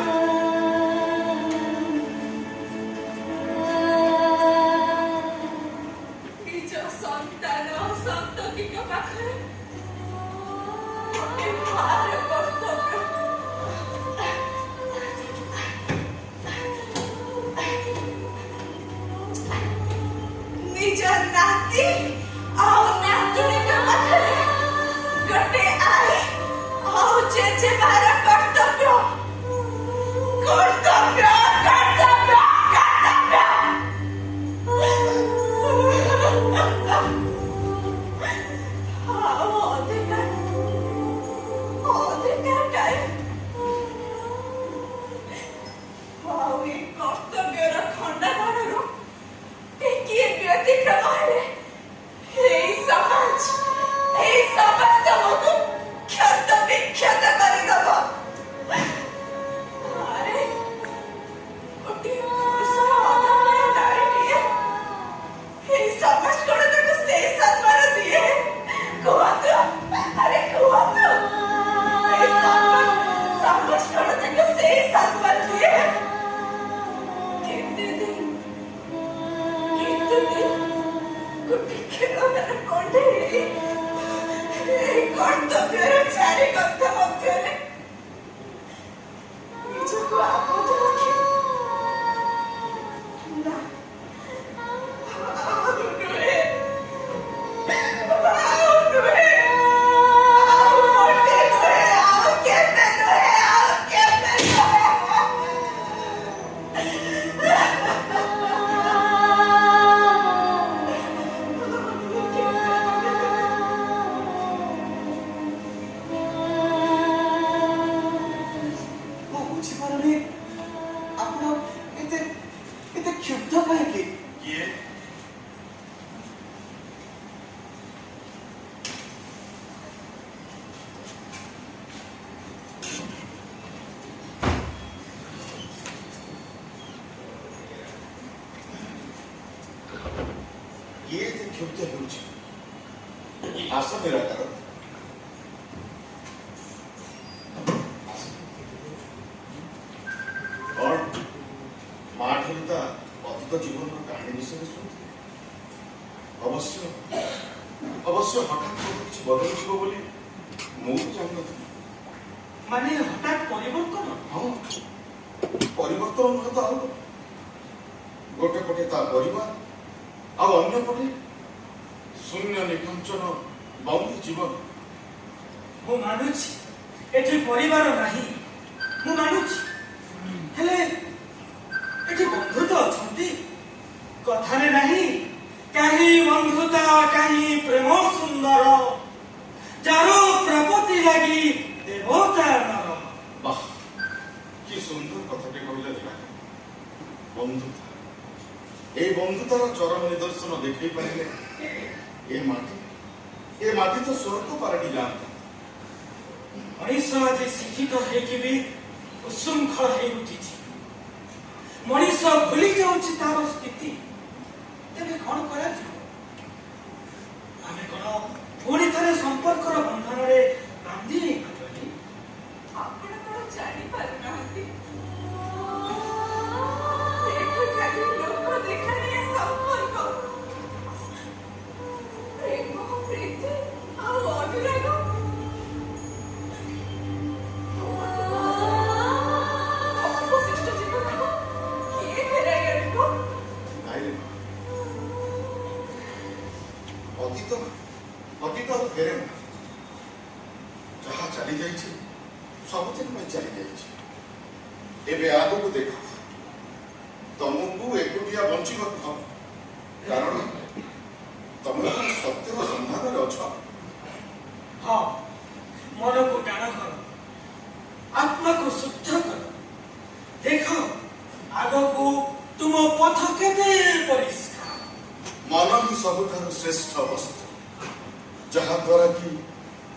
ନିଜ ସନ୍ତାନ ସନ୍ତତିଙ୍କ ପାଖରେ ଗୋଟେ ମାଆର କର୍ତ୍ତବ୍ୟ। ନିଜ ନାତି ଆଉ ନାତୁଣୀଙ୍କ ପାଖରେ ଗୋଟେ ଆଈ ଆଉ ଜେଜେମାର କର୍ତ୍ତବ୍ୟ। କର୍ତ୍ତବ୍ୟ କର୍ତ୍ତବ୍ୟ କର୍ତ୍ତବ୍ୟ। ଆଉ ଅଧିକାର କାହିଁ? ଆଉ ଏ କର୍ତ୍ତବ୍ୟର ଖଣ୍ଡାଧାରରୁ ଟିକିଏ ବ୍ୟତିକ୍ରମ ହେଲେ ଏହି ସମାଜ ତମକୁ କ୍ଷତ ବିକ୍ଷତ କରିଦବ। ଆରେ ଗୋଟିଏ ପୁରୁଷର ଅଧମର ନାରୀଟିଏ, ଏହି ସମାଜ କଣ ତାକୁ ସେଇ ସମ୍ମାନ ଦିଏ? କୁହନ୍ତୁ, ଆରେ କୁହନ୍ତୁ, ଏହି ସମାଜ କଣ ତାକୁ ସେଇ ସମ୍ମାନ ଦିଏ? କେତେ ଦିନ ଗୋଟେ ଖେଳନାର କଣ୍ଢେଇ ଏହି କର୍ତ୍ତବ୍ୟର ଚାରି କାନ୍ଥ ମଧ୍ୟରେ ନିଜକୁ ଆବଦ୍ଧ ରଖେ। ନା, ଆଉ ନୁହେଁ, ଆଉ ନୁହେଁ, ଆଉ ମୋଟେ ନୁହେଁ, ଆଉ କେବେ ନୁହେଁ, ଆଉ କେବେ ନୁହେଁ। କିଏ ଏତେ କ୍ଷୁବ୍ଧ ହେଉଛି? ଆସ ନିରାକାର। କଣ ମା ଠାରୁ ତା ଅତୀତ ଜୀବନର କାହାଣୀ ବିଷୟରେ ଶୁଣୁଥିଲେ? ଅବଶ୍ୟ ହଠାତ୍ ସବୁ କିଛି ବଦଳିଯିବ ବୋଲି ମୁଁ ବି ଜାଣିନଥିଲି। ମାନେ ହଠାତ୍ ପରିବର୍ତ୍ତନ? ହଁ, ପରିବର୍ତ୍ତନ ନୁହେଁ ତ ଆଉ କଣ? ଗୋଟେ ପଟେ ତା ପରିବାର, ଆଉ ଅନ୍ୟ ପଟେ ଶୂନ୍ୟ ନିକଞ୍ଚନ ବନ୍ଦୀ ଜୀବନ। ମୁଁ ମାନୁଛି ଏଠି ପରିବାର ନାହିଁ, ମୁଁ ମାନୁଛି, ହେଲେ ଏଠି ବନ୍ଧୁ ତ ଅଛନ୍ତି। କଥାରେ ନାହିଁ କାହିଁ ବନ୍ଧୁତା କାହିଁ ପ୍ରେମ ସୁନ୍ଦର, ଯାର ପ୍ରପତି ଲାଗି ଦେବତା ନର। ବାଃ, କି ସୁନ୍ଦର କଥାଟେ କହିଲେ ଦିଲା। ବନ୍ଧୁତା, এই বন্ধুতার চরম নিদর্শন দেখেই পারিলে এ মাটি তো স্বর্গ পালটি যাଆନ୍ତା। ମଣିଷ ଆଜି ଶିକ୍ଷିତ ହେଇକି ବି ଉଶୃଙ୍ଖଳ ହେଇ ଉଠିଛି। ମଣିଷ ଭୁଲି ଯାଉଛି ତାର ସ୍ଥିତି। ତେବେ କଣ କରାଯିବ? ଆମେ କଣ ପୁଣି ଥରେ ସମ୍ପର୍କର ବନ୍ଧନରେ ବାନ୍ଧି ହେଇପାରିବାନି? ଆପଣ କଣ ଜାଣିପାରୁନାହାନ୍ତି? ଏଠୁ ଖାଲି ଲୋକ ଦେଖାଣିଆ ସମ୍ପର୍କ, ପ୍ରେମ, ପ୍ରୀତି ଆଉ ଅନୁରାଗ ଅବଶିଷ୍ଟ ଜୀବନକୁ କିଏ ଫେରାଇ ଆଣିବ? ନାଇଁ, ଅତୀତ ଆଉ ଫେରେ ନା। ଯାହା ଚାଲି ଯାଇଛି ସବୁଦିନ ପାଇଁ ଚାଲି ଯାଇଛି। ଏବେ ଆଗକୁ ଦେଖ, ତମକୁ ଏକୁଟିଆ ବଞ୍ଚିବାକୁ ହବ, କାରଣ ତମେ ସତ୍ୟର ସନ୍ଧାନରେ ଅଛ। ହଁ, ମନକୁ ଟାଣ କର, ଆତ୍ମାକୁ ଶୁଦ୍ଧ କର। ଦେଖ ଆଗକୁ ତୁମ ପଥ କେତେ ପରିଷ୍କାର। ମନ ହିଁ ସବୁଠାରୁ ଶ୍ରେଷ୍ଠ ବସ୍ତୁ, ଯାହାଦ୍ୱାରା କି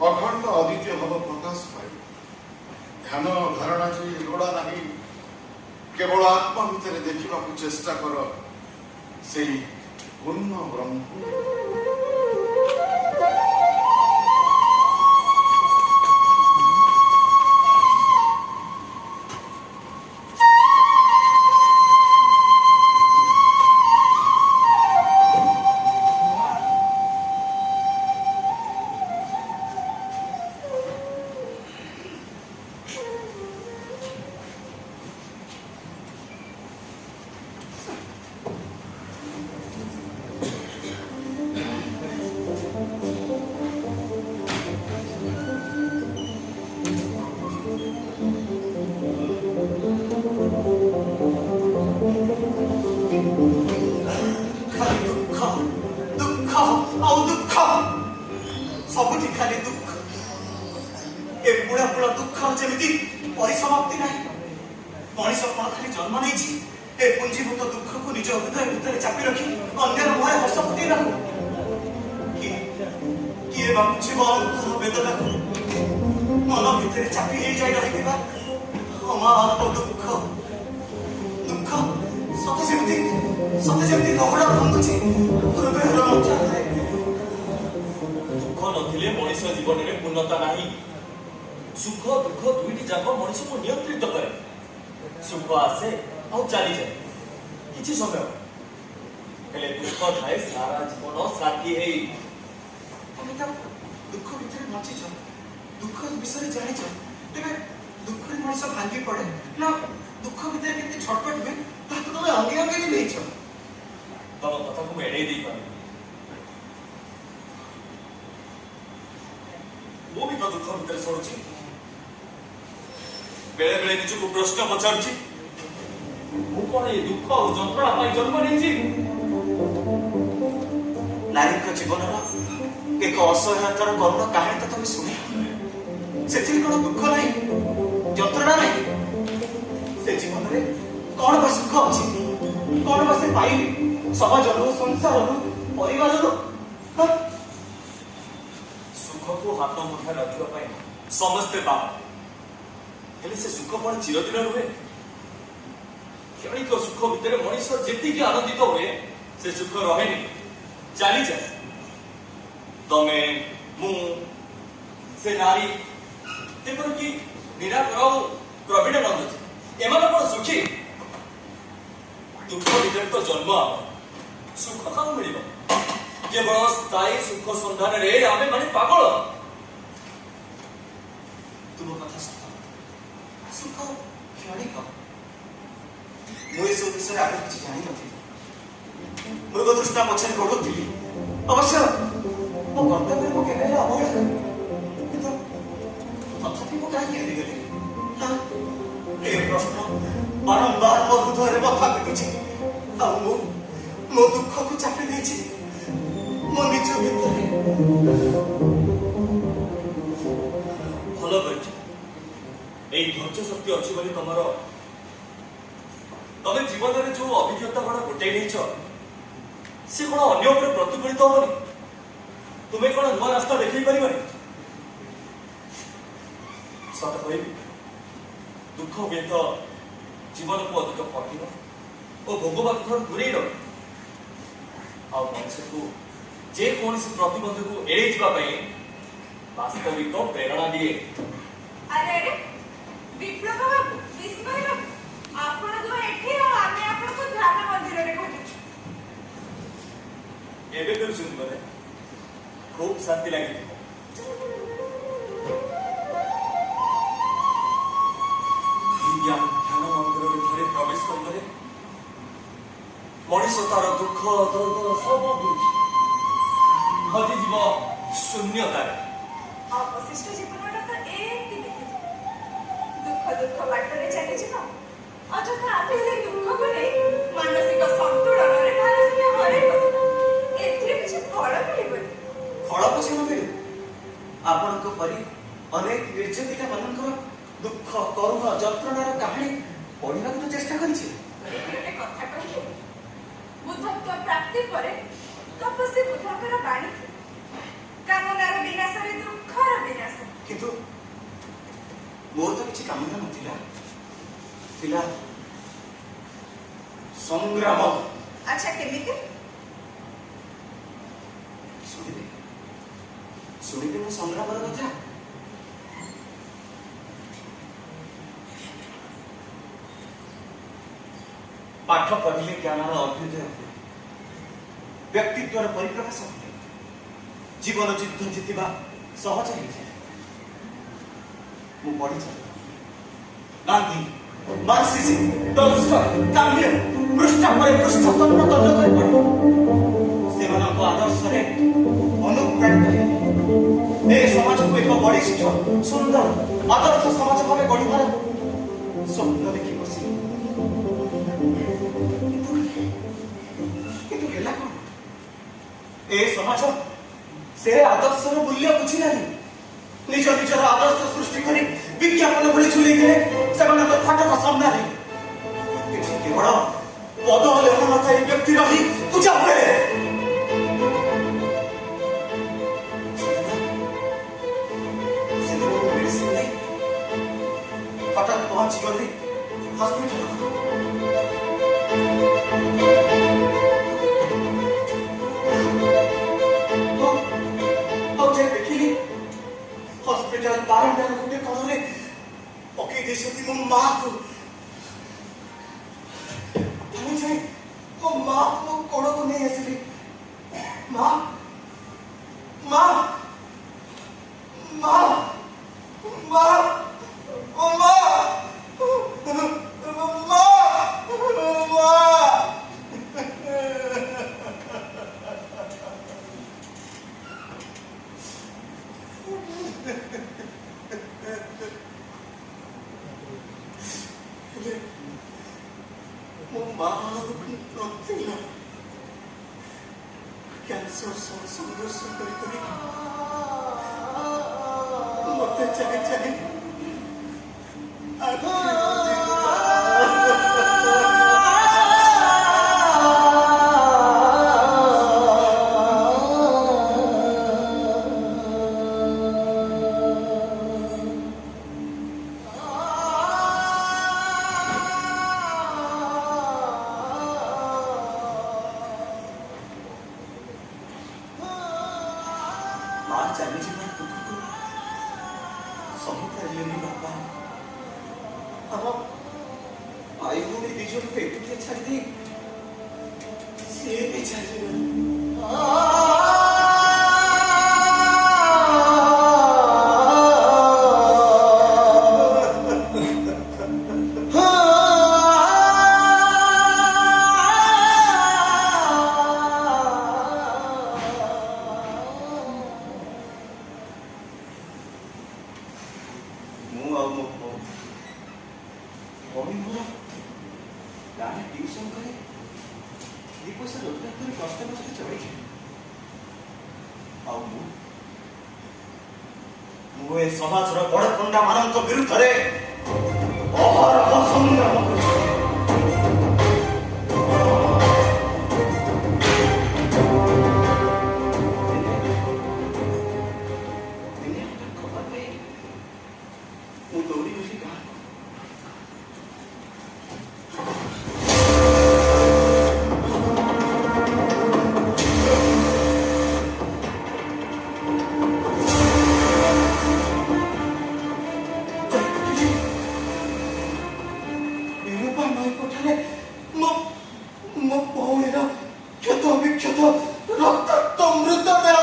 ଅଖଣ୍ଡ ଅଦ୍ୱିତୀୟ ଭାବ ପ୍ରକାଶ ପାଏ। ଧ୍ୟାନ ଧାରଣା ଯେ ଲୋଡ଼ା ନାହିଁ, କେବଳ ଆତ୍ମା ଭିତରେ ଦେଖିବାକୁ ଚେଷ୍ଟା କର ସେହି ପୂର୍ଣ୍ଣ ବ୍ରହ୍ମ। ସବୁଠି ଖାଲି ଦୁଃଖ। ଏ ପୁଳା ପୁଳା ଦୁଃଖ ଯେମିତି ପରିସମାପ୍ତି ନାହିଁ। ମଣିଷ କଣ ଖାଲି ଜନ୍ମ ନେଇଛି ଏ ପୁଞ୍ଜୀଭୂତ ଦୁଃଖକୁ ନିଜ ହୃଦୟ ଭିତରେ ଚାପି ରଖି ଅନ୍ୟର ମୁହଁରେ ହସ ଫୁଟେଇବାକୁ? କିଏ ବା ବୁଝିବ ଅନ୍ତର ବେଦନାକୁ? ମନ ଭିତରେ ଚାପି ହେଇଯାଇ ରହିଥିବା ଅମାପ ଦୁଃଖ ସତେ ଯେମିତି ଲହଡ଼ା ଭାଙ୍ଗୁଛି ହୃଦୟର ମଧ୍ୟରେ। ଦୁଃଖ ନଥିଲେ ମଣିଷ ଜୀବନରେ ପୂର୍ଣ୍ଣତା ନାହିଁ। ସୁଖ ଦୁଃଖ ଦୁଇଟି ଯାକ ମଣିଷକୁ ନିୟନ୍ତ୍ରିତ କରେ। ସୁଖ ଆସେ ଆଉ ଚାଲିଯାଏ କିଛି ସମୟ, ହେଲେ ଦୁଃଖ ଥାଏ ସାରା ଜୀବନ ସାଥୀ ହେଇ। ତମେ ତ ଦୁଃଖ ଭିତରେ ବଞ୍ଚିଛ, ଦୁଃଖ ବିଷୟରେ ଜାଣିଛ, ତେବେ ଦୁଃଖରେ ମଣିଷ ଭାଙ୍ଗି ପଡେ ନା ଦୁଃଖ ଭିତରେ କେମିତି ଛଟପଟ ହୁଏ ତାହା ତ ତମେ ଅଙ୍ଗେ ଅଙ୍ଗେ ନେଇଛ। ତମ କଥାକୁ ମୁଁ ଏଡେଇ ଦେଇପାରିବି। ମୁଁ ବି ତ ଦୁଃଖ ଭିତରେ ସରୁଛି। ବେଳେ ବେଳେ ନିଜକୁ ପ୍ରଶ୍ନ ପଚାରୁଛି, ମୁଁ କଣ ଏ ଦୁଃଖ ଆଉ ଯନ୍ତ୍ରଣା ପାଇଁ ଜନ୍ମ ନେଇଛି? ନାରୀଙ୍କ ଜୀବନର ଏକ ଅସହାୟତାର କରୁଣ କାହାଣୀ ତ ତମେ ଶୁଣେ, ସେଥିରେ କଣ ଦୁଃଖ ନାହିଁ, ଯନ୍ତ୍ରଣା ନାହିଁ? ସେ ଜୀବନରେ କଣ ବା ସୁଖ ଅଛି? କଣ ବା ସେ ପାଇବେ ସମାଜରୁ, ସଂସାରରୁ, ପରିବାରରୁ? ସୁଖକୁ ହାତ ମୁଠାରେ ରଖିବା ପାଇଁ ସମସ୍ତେ ବାବା, ହେଲେ ସେ ସୁଖ କଣ ଚିରଦିନ ରୁହେ? କ୍ଷଣିକ ସୁଖ ଭିତରେ ମଣିଷ ଯେତିକି ଆନନ୍ଦିତ ହୁଏ ସେ ସୁଖ ରହେନି। ଜାଣିଛ ତମେ ମୁଁ ସେ ନାରୀ ଏପରିକି ନିରାକର ଆଉ ପ୍ରବୀଣ ନନ୍ଦଜୀ ଏମାନେ କଣ ସୁଖୀ? ଦୁଃଖ ଭିତରେ ତ ଜନ୍ମ ଆମ ସୁଖ କାମ ମିଳିବ? କେବଳ ସ୍ଥାୟୀ ସୁଖ ସନ୍ଧାନରେ ଆମେ ମାନେ ପାଗଳ। ତୁମ କଥା ସତ, ସୁଖ କ୍ଷଣିକ। ମୁଁ ଏସବୁ ବିଷୟରେ ଆଗରୁ କିଛି ଜାଣିନଥିଲି, ମୃଗ ଦୃଷ୍ଟା ପଛରେ ଗୋଡ଼ୁଥିଲି। ଅବଶ୍ୟ ମୋ କର୍ତ୍ତବ୍ୟରେ ମୁଁ କେବେ ହେଲେ ଅବହେଳା କଲି, କିନ୍ତୁ ତଥାପି ମୁଁ କାହିଁକି ହାରିଗଲି? ଏ ପ୍ରଶ୍ନ ବାରମ୍ବାର ମୋ ହୃଦୟରେ ବଥା ପିଟୁଛି, ଆଉ ମୁଁ ମୋ ଦୁଃଖକୁ ଚାପି ଦେଇଛି ମୋ ନିଜ ଭିତରେ। ଭଲ କରିଛ, ଏଇ ଧୈର୍ଯ୍ୟ ଶକ୍ତି ଅଛି ବୋଲି ତମେ ଜୀବନରେ ଯୋଉ ଅଭିଜ୍ଞତା ଗୁଡା ଗୋଟାଇ ନେଇଛ ସେ କଣ ଅନ୍ୟ ଉପରେ ପ୍ରତିଫଳିତ ହବନି? ତୁମେ କଣ ନୂଆ ରାସ୍ତା ଦେଖେଇ ପାରିବନି? ସତ କହିବି, ଦୁଃଖ ହୁଏତ ଜୀବନକୁ ଅଧିକ କଠିନ ଓ ଭୋଗବାଦଠାରୁ ଦୂରେଇ ରଖେ, ଆଉ ମଣିଷକୁ ଯେକୌଣସି ପ୍ରତିବନ୍ଧକୁ ଏଡ଼େଇ ଯିବା ପାଇଁ ବାସ୍ତବିକ ପ୍ରେରଣା ଦିଏ। ଆରେ ଆରେ ବିପ୍ଳବ ବାବୁ, ବିସ୍ମୟ ବାବୁ, ଆପଣ ତ ଏଠି ଆଉ ଆମେ ଆପଣଙ୍କୁ ଧ୍ୟାନ ମନ୍ଦିରରେ ଖୋଜୁଛୁ। ଏବେ କରୁଛନ୍ତି ବୋଧେ? ଖୁବ୍ ଶାନ୍ତି ଲାଗିଥିବ। ଧ୍ୟାନ ମନ୍ଦିରରେ ଥରେ ପ୍ରବେଶ କରିବାରେ ମଣିଷ ତାର ଦୁଃଖ ଦର୍ଦ ସବୁ ଭୁଲି ହଜିଯିବ ଶୂନ୍ୟତାରେ। ଅବଶିଷ୍ଟ ଜୀବନଟା ତ ଏମିତି ବିତିଯିବ, ଦୁଃଖ ଦୁଃଖ ବାଟରେ ଚାଲିଯିବ, ଅଯଥା ଆମେ ସେ ଦୁଃଖକୁ ନେଇ ମାନସିକ ସନ୍ତୁଳନରେ ଭାରସାମ୍ୟ ହରାଇ ବସିବା। ଏଥିରେ କିଛି ଫଳ ମିଳିବନି। ଫଳ ପଛେ ନ ମିଳୁ, ଆପଣଙ୍କ ପରି ଅନେକ ନିର୍ଯାତିତା ମାନଙ୍କର ଦୁଃଖ କରୁଣ ଯନ୍ତ୍ରଣାର କାହାଣୀ ପଢିବାକୁ ତ ଚେଷ୍ଟା କରିଛି। ଗୋଟେ କଥା କହିବି, ବୁଦ୍ଧତ୍ୱ ପ୍ରାପ୍ତି ପରେ ତପସ୍ୱୀ ବୁଦ୍ଧଙ୍କର ବାଣୀ, କାମନାର ବିନାଶରେ ଦୁଃଖର ବିନାଶ। କିନ୍ତୁ ମୋର ତ କିଛି କାମନା ନଥିଲା, ଥିଲା ସଂଗ୍ରାମ। ଆଚ୍ଛା, କେମିତି? ଶୁଣିବେ ମୋ ସଂଗ୍ରାମର କଥା? ପାଠ ପଢିଲେ ଜ୍ଞାନର ଅଭ୍ୟୁଦୟ ହୁଏ, ବ୍ୟକ୍ତିତ୍ୱର ପରିପ୍ରକାଶ ହୁଏ, ଜୀବନ ଯୁଦ୍ଧ ଜିତିବା ସହଜ ହେଇଯାଏ। ମୁଁ ପଢିଛି ଗାନ୍ଧୀ, ମାର୍କ୍ସିଜମ୍, ଟଲଷ୍ଟୟ, କାମ୍ୟ, ପୃଷ୍ଠା ପରେ ପୃଷ୍ଠା ତନ୍ନ ତନ୍ନ କରି ପଢି ସେମାନଙ୍କ ଆଦର୍ଶରେ ଅନୁପ୍ରାଣିତ ହେଲି। ଏ ସମାଜକୁ ଏକ ବଳିଷ୍ଠ ସୁନ୍ଦର ଆଦର୍ଶ ସମାଜ ଭାବେ ଗଢିବାର ସ୍ୱପ୍ନ ଦେଖି ବସିଲି। କିନ୍ତୁ ହେଲା କଣ? ଏ ସମାଜ ସେ ଆଦର୍ଶର ମୂଲ୍ୟ ବୁଝିଲାନି। ନିଜ ନିଜର ଆଦର୍ଶ ସୃଷ୍ଟି କରି ବିଜ୍ଞାପନ ଭଳି ଝୁଲେଇଥିଲେ ସେମାନଙ୍କ ଫାଟକ ସାମ୍ନାରେ। ଏଠି କେବଳ ପଦ ଲେଖନକାରୀ ବ୍ୟକ୍ତିର ହିଁ ପୂଜା ହୁଏ। ସେଦିନ ମୁଁ ମେଡିସିନ ନେଇ ହଠାତ୍ ପହଞ୍ଚିଗଲି ହସ୍ପିଟାଲ। ଦେଖିଲି ହସ୍ପିଟାଲ ବାରଣ୍ଡାର ଗୋଟେ କଣରେ ପକେଇ ଦେଇଛନ୍ତି ମୋ ମାକୁ। ମୋ ମାକୁ ମୋ କୋଳକୁ ନେଇ ଆସିଲି। ମା ମା ମା ମା ଓ ମା ମୋ ମା ନଥିଲା। କ୍ୟାନ୍ସର ସହ ସଂଘର୍ଷ କରି କରି ମତେ ଚାହିଁ ଚାହିଁ ଚାଲିଯିବା ଦୁଃଖକୁ ସହିପାରିଲେନି ବାପା। ଆମ ଭାଇ ଭଉଣୀ ଦି ଜଣକୁ ଏକୁଟିଆ ଛାଡ଼ିଦେଇ ସିଏ ବି ଚାଲିଗଲେ। ମୁଁ ଆଉ ମୋ ଭଉଣୀ ମୋର ଗାଁରେ ଟ୍ୟୁସନ୍ କରି ଦି ପଇସା ରୋଜଗାର କରି କଷ୍ଟ କଷ୍ଟ ଚଳିଛି। ଆଉ ମୁଁ ଏ ସମାଜର ବଡ଼ ଖଣ୍ଡା ମାନଙ୍କ ବିରୁଦ୍ଧରେ ଅହରହ ସଂଗ୍ରାମ କରୁଛି। ଦିନେ ହଠାତ୍ ଖବର ପାଇ ମୁଁ ଦୌଡ଼ି ଗଲି ଗାଁକୁ। ମୋ ଭଉଣୀର କ୍ଷତ ବିକ୍ଷତ ରକ୍ତାକ୍ତ ମୃତଦେହ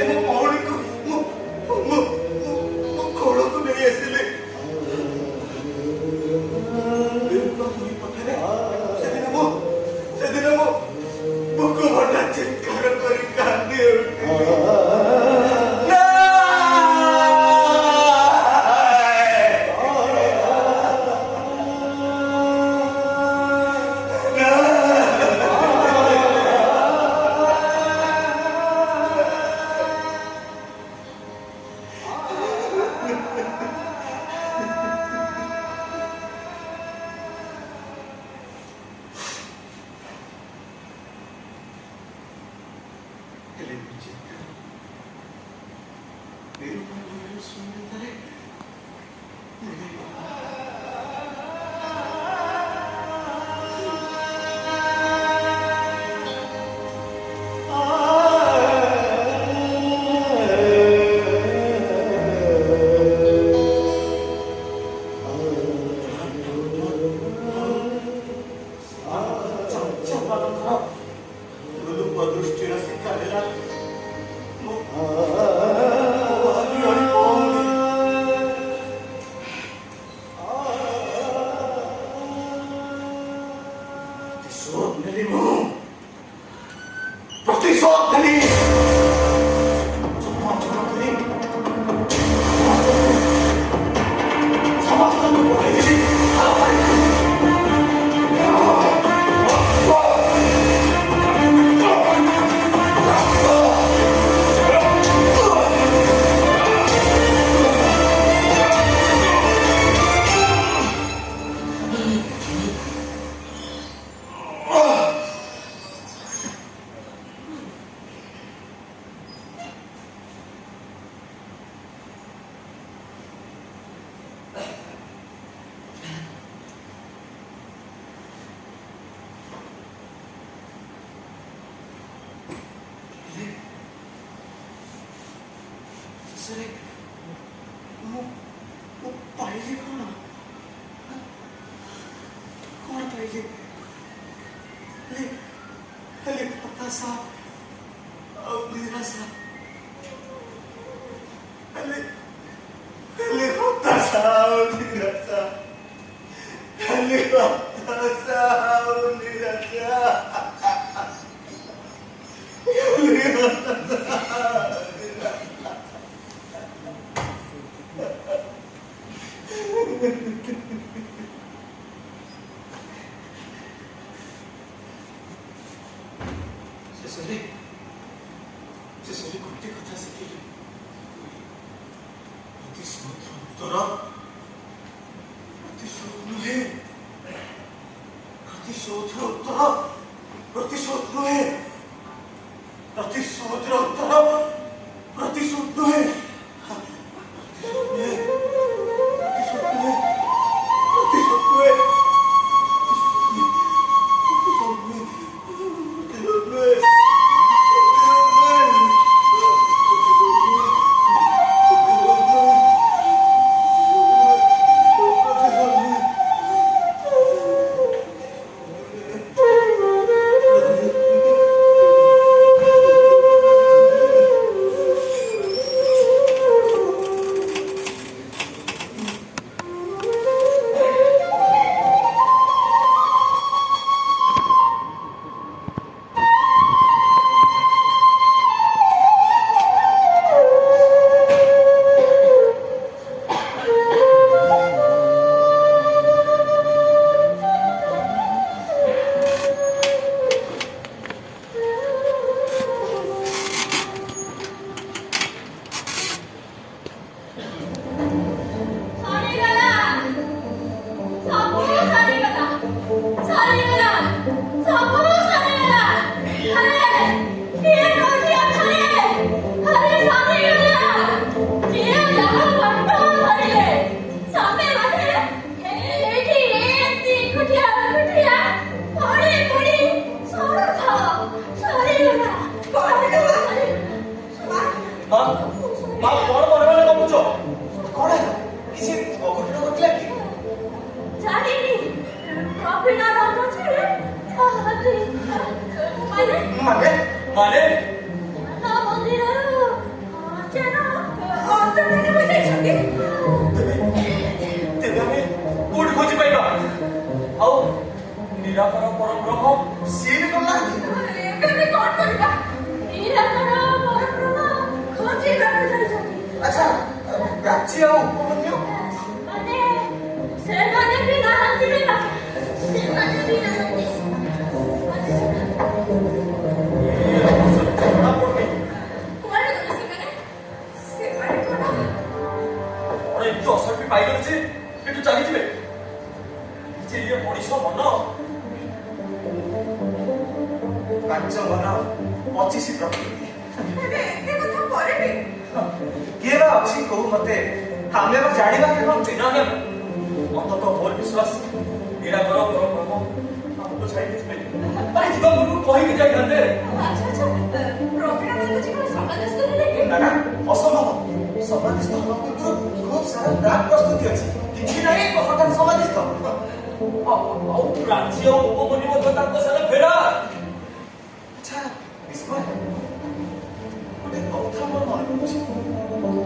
ମୋ ଭଉଣୀକୁ ମୋ କୋଳକୁ ନେଇ ଆସିଲି। ସେଦିନ ମୁଁ ବୁକୁ ଭଣ୍ଡା ଚିତ୍କାର କରି କାନ୍ଦି ଦୃଷ୍ଟିର ଶିକ୍ଷା ଦେଲା। ପ୍ରତିଶୋଧ ନେଲି। ସମସ୍ତଙ୍କୁ ପଠାଇଦେଲି। ମୁଁ ପାଇଲି କ'ଣ ପାଇଲି? ଖାଲି ହତାଶା ଆଉ ନିରାଶା। ଖାଲି ହତାଶା ଆଉ ନିରାଶା। ଖାଲି ହତାଶା ଆଉ ନିରାଶା। ଖାଲି ହତାଶା। ଶେଷରେ ଗୋଟେ କଥା ଶିଖିଲି, ପ୍ରତିଶୋଧର ଉତ୍ତର ପ୍ରତିଶୋଧ ନୁହେଁ। ପ୍ରତିଶୋଧର ଉତ୍ତର ପ୍ରତିଶୋଧ ନୁହେଁ। ପ୍ରତିଶୋଧର ଉତ୍ତର ପ୍ରତିଶୋଧ ନୁହେଁ। ପ୍ରତିଶୋଧ ନୁହେଁ। କହୁଛ କଣ ହେଲା କିଛି ଅଘଟଣ ଘଟିଲା କି ଜାଣିନି ପ୍ରବୀଣ ନନ୍ଦ ଥିଲେ ମାନେ ମାନେ ମାନେ ନା ମନ୍ଦିରରୁ ଅନ୍ତର୍ଧାନ ହୋଇଯାଇଛନ୍ତି। ତେବେ ଆମେ କୋଉଠି ଖୋଜି ପାଇବା ଆଉ ନିରାକର ପରବ୍ରହ୍ମ ସିଏ ବି ଗଲାନ୍ତି ଏବେ ଆମେ କଣ କରିବା? ନିରାକର ପରବ୍ରହ୍ମ ଖୋଜିବାକୁ ଯାଇଛନ୍ତି। ଆଚ୍ଛା ପ୍ରାଚୀ ଆଉ ଉପମନ୍ୟୁ ମାନେ ସେମାନେ ବି ନାହାନ୍ତି ବା ସେମାନେ ବି ନାହାନ୍ତି। ଜଣା ପଡୁନି କୁଆଡେ ଗଲେ ସେମାନେ? ସେମାନେ କଣ ଏମିତି ଅସରପି ପାଇଗଲେ ଯେ ଏଠୁ ଚାଲିଯିବେ ଯେ ଇଏ ମଣିଷ ମନ 5 ମନ 25 ପ୍ରକୃତି ଏବେ ଏତେ କଥା ପରେ ବି କିଏ ବା ଅଛି କହୁ ମତେ ଆମେ ବା ଜାଣିବା କେବଳ ଚିହ୍ନ ନେବ ଅନ୍ତତଃ ମୋର ବିଶ୍ୱାସ ନିରାକର ପରବ୍ରହ୍ମ ଆମକୁ ଛାଡ଼ି ଯିବେ ଆରେ ଯିବା ପୂର୍ବରୁ କହିକି ଯାଇଥାନ୍ତେ ଆଚ୍ଛା ଆଚ୍ଛା ପ୍ରବୀଣ ନନ୍ଦଜୀ କଣ ସମାଦେଶ କଲେ କି? ନା ନା ଅସମ୍ଭବ ସମାଧିସ୍ଥ ହେବା ପୂର୍ବରୁ ଖୁବ୍ ସାରା ପ୍ରାକ୍ ପ୍ରସ୍ତୁତି ଅଛି କିଛି ନାହିଁ ହଠାତ୍ ସମାଧିସ୍ଥ ଆଉ ପ୍ରାଚୀ ଆଉ ଉପମନ୍ୟୁ ମଧ୍ୟ ତାଙ୍କ ସାଙ୍ଗେ ଫେରା ଆଚ୍ଛା ବିସ୍ମୟ ଗୋଟେ କଥା ମୋର ମନେ ପଡୁଛି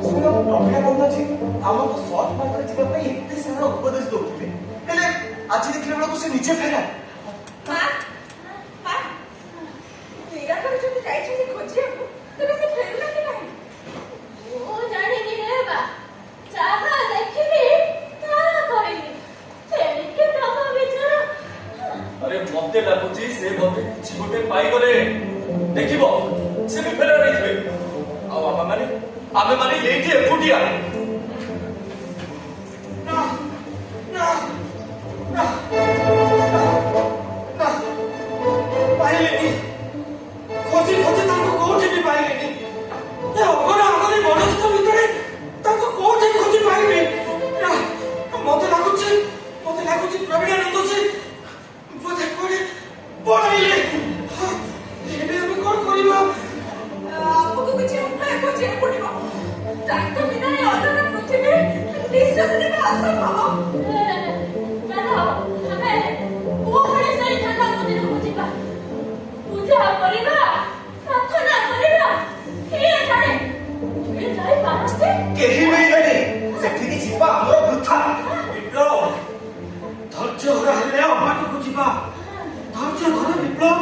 ସ୍ୱୟଂ ପ୍ରବୀଣ ନନ୍ଦଜୀ ଆମକୁ ସৎ ମାର୍ଗରେ ଯିବା ପାଇଁ ଏତେ ସାରା ଉପଦେଶ ଦଉଥିଲେ ହେଲେ ଆଜି ଦେଖିଲା ବେଳକୁ ସେ ନିଜେ ଫେରା ମା ମା ନିରାକର ଯଦି ଯାଇଛନ୍ତି ଖୋଜିବାକୁ ତେବେ ସେ ଫେରୁନାହାନ୍ତି କାହିଁକି? ମୁଁ ଜାଣିନି ରେ ବା ଯାହା ଦେଖିଲି ତାହା କହିଲି ତେଣିକି ତମ ବିଚାର ଆରେ ମତେ ଲାଗୁଛି ସେ ବୋଧେ କିଛି ଗୋଟେ ପାଇଗଲେ ଦେଖିବ ସେ ବି ଫେରା ରହିଥିବେ ଆଉ ଆମେ ମାନେ ଏଇଠି ଏକୁଟିଆ ନା ନା ନା ନା ପାଇଲେନି ଖୋଜି ଖୋଜି ତାଙ୍କୁ କୋଉଠି ବି ପାଇଲେନି ଏ ଅଗଣା ଅଗଣି ବନସ୍ଥ ଭିତରେ ତାଙ୍କୁ କୋଉଠି ଖୋଜି ପାଇବେ ନା ମତେ ଲାଗୁଛି ପ୍ରବୀଣ ନନ୍ଦଜୀ ବୋଧେ କୁଆଡେ ପଳାଇଲେ ଏବେ ଆମେ କଣ କରିବା? ଆମକୁ କିଛି ଉପାୟ ଖୋଜିବାକୁ ପଡିବ। ତାଙ୍କ ବିନା ଏ ଅଲଗା ପୃଥିବୀରେ ନିଶ୍ୱାସ ନେବା ଅସମ୍ଭବ। ଚାଲ ଆମେ ପୁଣି ସେଇ ଠାକୁର ମନ୍ଦିରକୁ ଯିବା ପୂଜା କରିବା ପ୍ରାର୍ଥନା କରିବା କିଏ ଜାଣେ କିଏ ଯାଇପାରନ୍ତି କେହି ମିଳିବେନି ସେଠିକି ଯିବା ଆମର ବୃଥା ବିପ୍ଳବ ଧୈର୍ଯ୍ୟ ହରା ହେଲେ ଅବାଟକୁ ଯିବା ଧୈର୍ଯ୍ୟ ଧର ବିପ୍ଳବ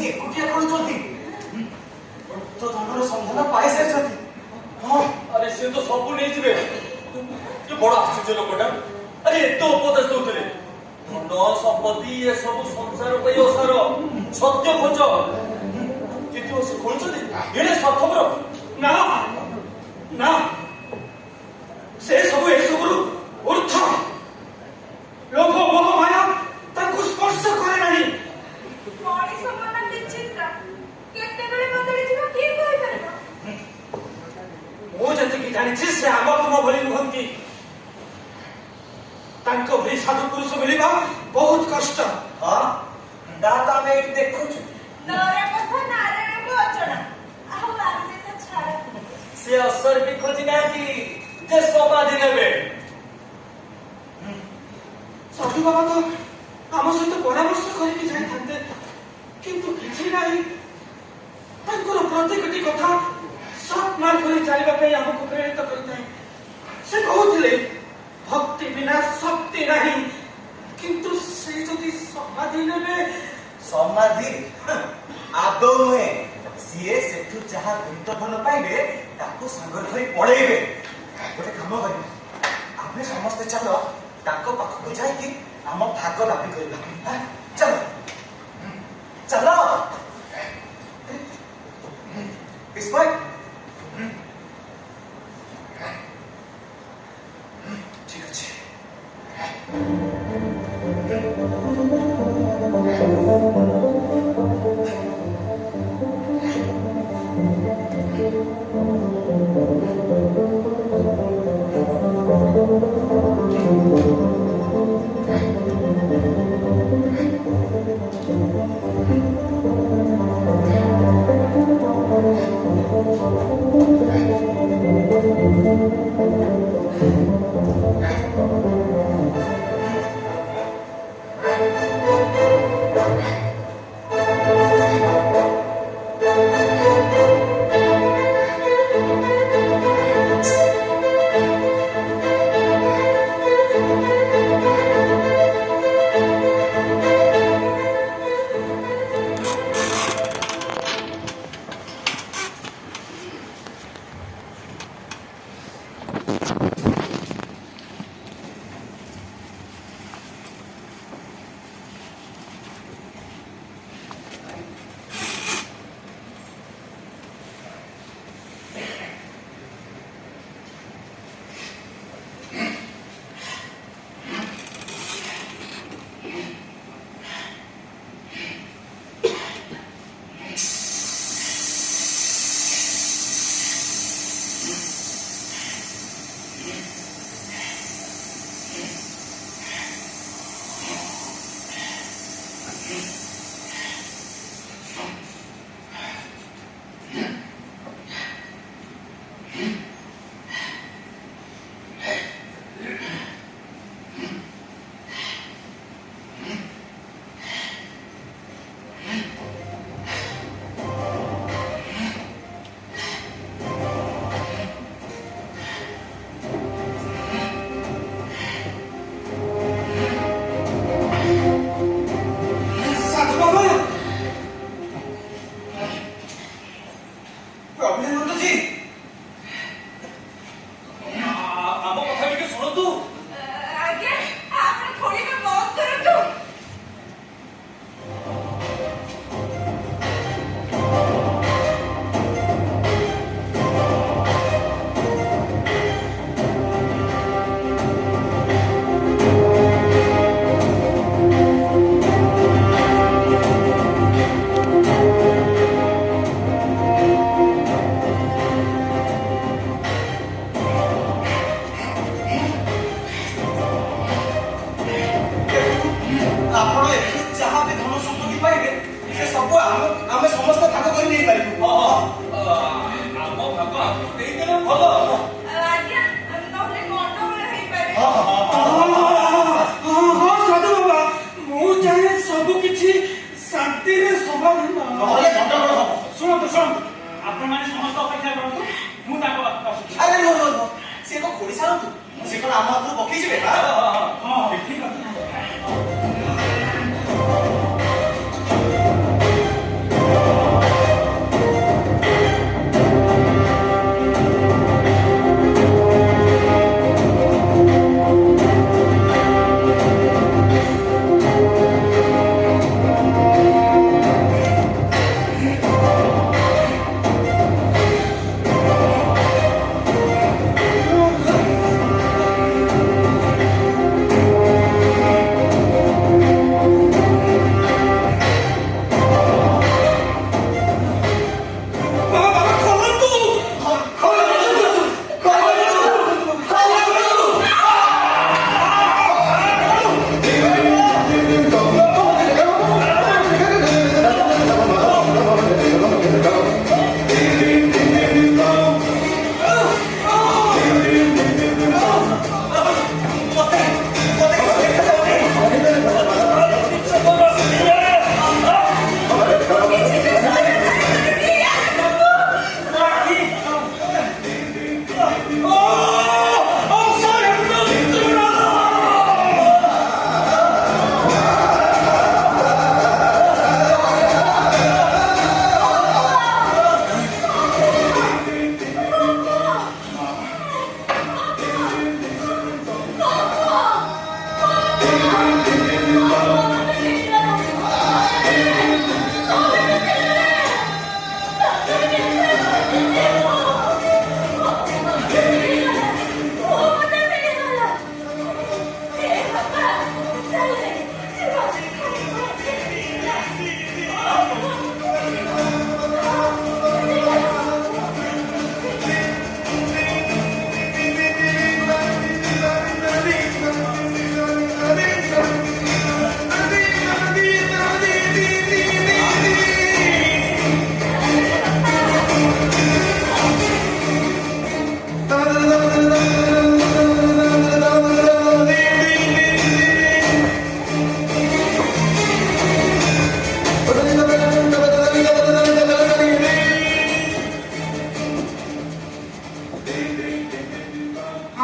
ବସି ଏକୁଟିଆ ଖେଳୁଛନ୍ତି। ତ ତାଙ୍କର ସନ୍ଧାନ ପାଇସାରିଛନ୍ତି। ହଁ ଆରେ ସେ ତ ସବୁ ନେଇଯିବେ। କି ବଡ ଆଶ୍ଚର୍ଯ୍ୟ ଲୋକଟା। ଆରେ ଏତେ ଉପଦେଶ ଦଉଥିଲେ ଧନ ସମ୍ପତ୍ତି ଏସବୁ ସଂସାର ପାଇଁ ଅସାର ସତ୍ୟ ଖୋଜ, କିନ୍ତୁ ସେ ଖୋଜୁଛନ୍ତି ଏଣେ ସ୍ୱାର୍ଥପର। ନା ନା, ସେ ସବୁ ଏସବୁରୁ ଉର୍ଦ୍ଧ। ଲୋଭ ମୋହ ମାୟା ତାଙ୍କୁ ସ୍ପର୍ଶ କରେ ନାହିଁ। ମଣିଷ ମନ ବିଚିତ୍ର, କେତେବେଳେ ବଦଳିଯିବ କିଏ କହିପାରିବ? ମୁଁ ଯେତିକି ଜାଣିଛି ସେ ଆମ ତୁମ ଭଳି ନୁହନ୍ତି। ତାଙ୍କ ଭଳି ସାଧୁ ପୁରୁଷ ମିଳିବା ବହୁତ କଷ୍ଟ। ହଁ ତାହା ତ ଆମେ ଏଇଠି ଦେଖୁଛୁ। ନର କଥା ନାରାୟଣଙ୍କୁ ଅଜଣା, ଆଉ ଆମେ ତ ଛାଡ଼। ସେ ଅସର ବି ଖୋଜି ନାହାନ୍ତି ଯେ ସମାଧି ନେବେ। ସାଧୁ ବାବା ତ ଆମ ସହିତ ପରାମର୍ଶ କରିକି ଯାଇଥାନ୍ତେ, କିନ୍ତୁ କିଛି ନାହିଁ। ତାଙ୍କର ପ୍ରତିଟି କଥା ସତ୍ ମାର୍ଗରେ ଚାଲିବା ପାଇଁ ଆମକୁ ପ୍ରେରିତ କରିଥାଏ। ସେ କହୁଥିଲେ ଭକ୍ତି ବିନା ଶକ୍ତି ନାହିଁ, କିନ୍ତୁ ସେ ଯଦି ସମାଧି ନେବେ। ସମାଧି ଆଦୌ ନୁହେଁ। ସିଏ ସେଠୁ ଯାହା ଗୁରୁତ୍ୱଧନ ପାଇବେ ତାକୁ ସାଙ୍ଗରେ ଧରି ପଳେଇବେ। ଗୋଟେ କାମ କରିବା, ଆମେ ସମସ୍ତେ ଚାଲ ତାଙ୍କ ପାଖକୁ ଯାଇକି ଆମ ଭାଗ ଦାବି କରିବା। ଚାଲ ଚାଲ ବିସ୍ମୟ। ଠିକ ଅଛି।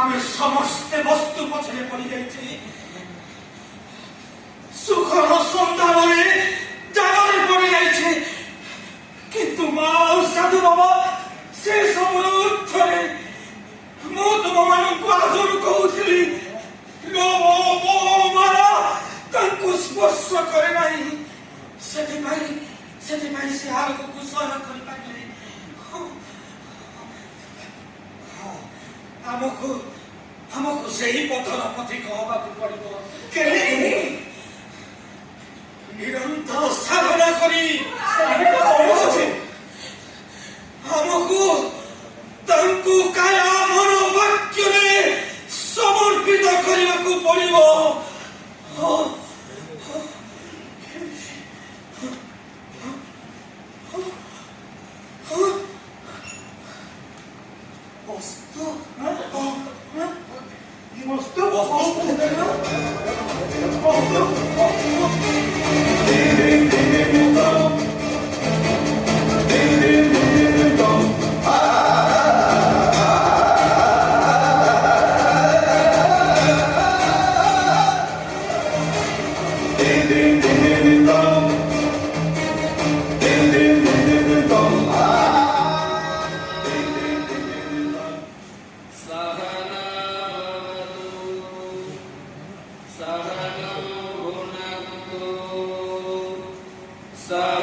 ଆମେ ସମସ୍ତେ ବସ୍ତୁ ପଛରେ ପଡ଼ିଯାଇଛେ ସୁଖର ସନ୍ଧାନରେ ଜାଲରେ ପଡ଼ିଯାଇଛେ କିନ୍ତୁ ମା ଆଉ ସାଧୁ ବାବା ସେ ସବୁର ଉର୍ଦ୍ଧ୍ୱରେ ମୁଁ ତୁମମାନଙ୍କୁ ଆଗରୁ କହୁଥିଲି ଲୋଭ ମୋହ ମାୟା ତାଙ୍କୁ ସ୍ପର୍ଶ କରେ ନାହିଁ ସେଥିପାଇଁ ସେ ଆଗକୁ ସହ୍ୟ କରିପାରିଲେ ଆମକୁ ସେହି ପଥର ପଥିକ ହବାକୁ ପଡ଼ିବ କେମିତି ନିରନ୍ତର ସାଧନା କରି ଆମକୁ ତାଙ୍କୁ କାୟା ମନ ବାକ୍ୟରେ ସମର୍ପିତ କରିବାକୁ ପଡ଼ିବ Sa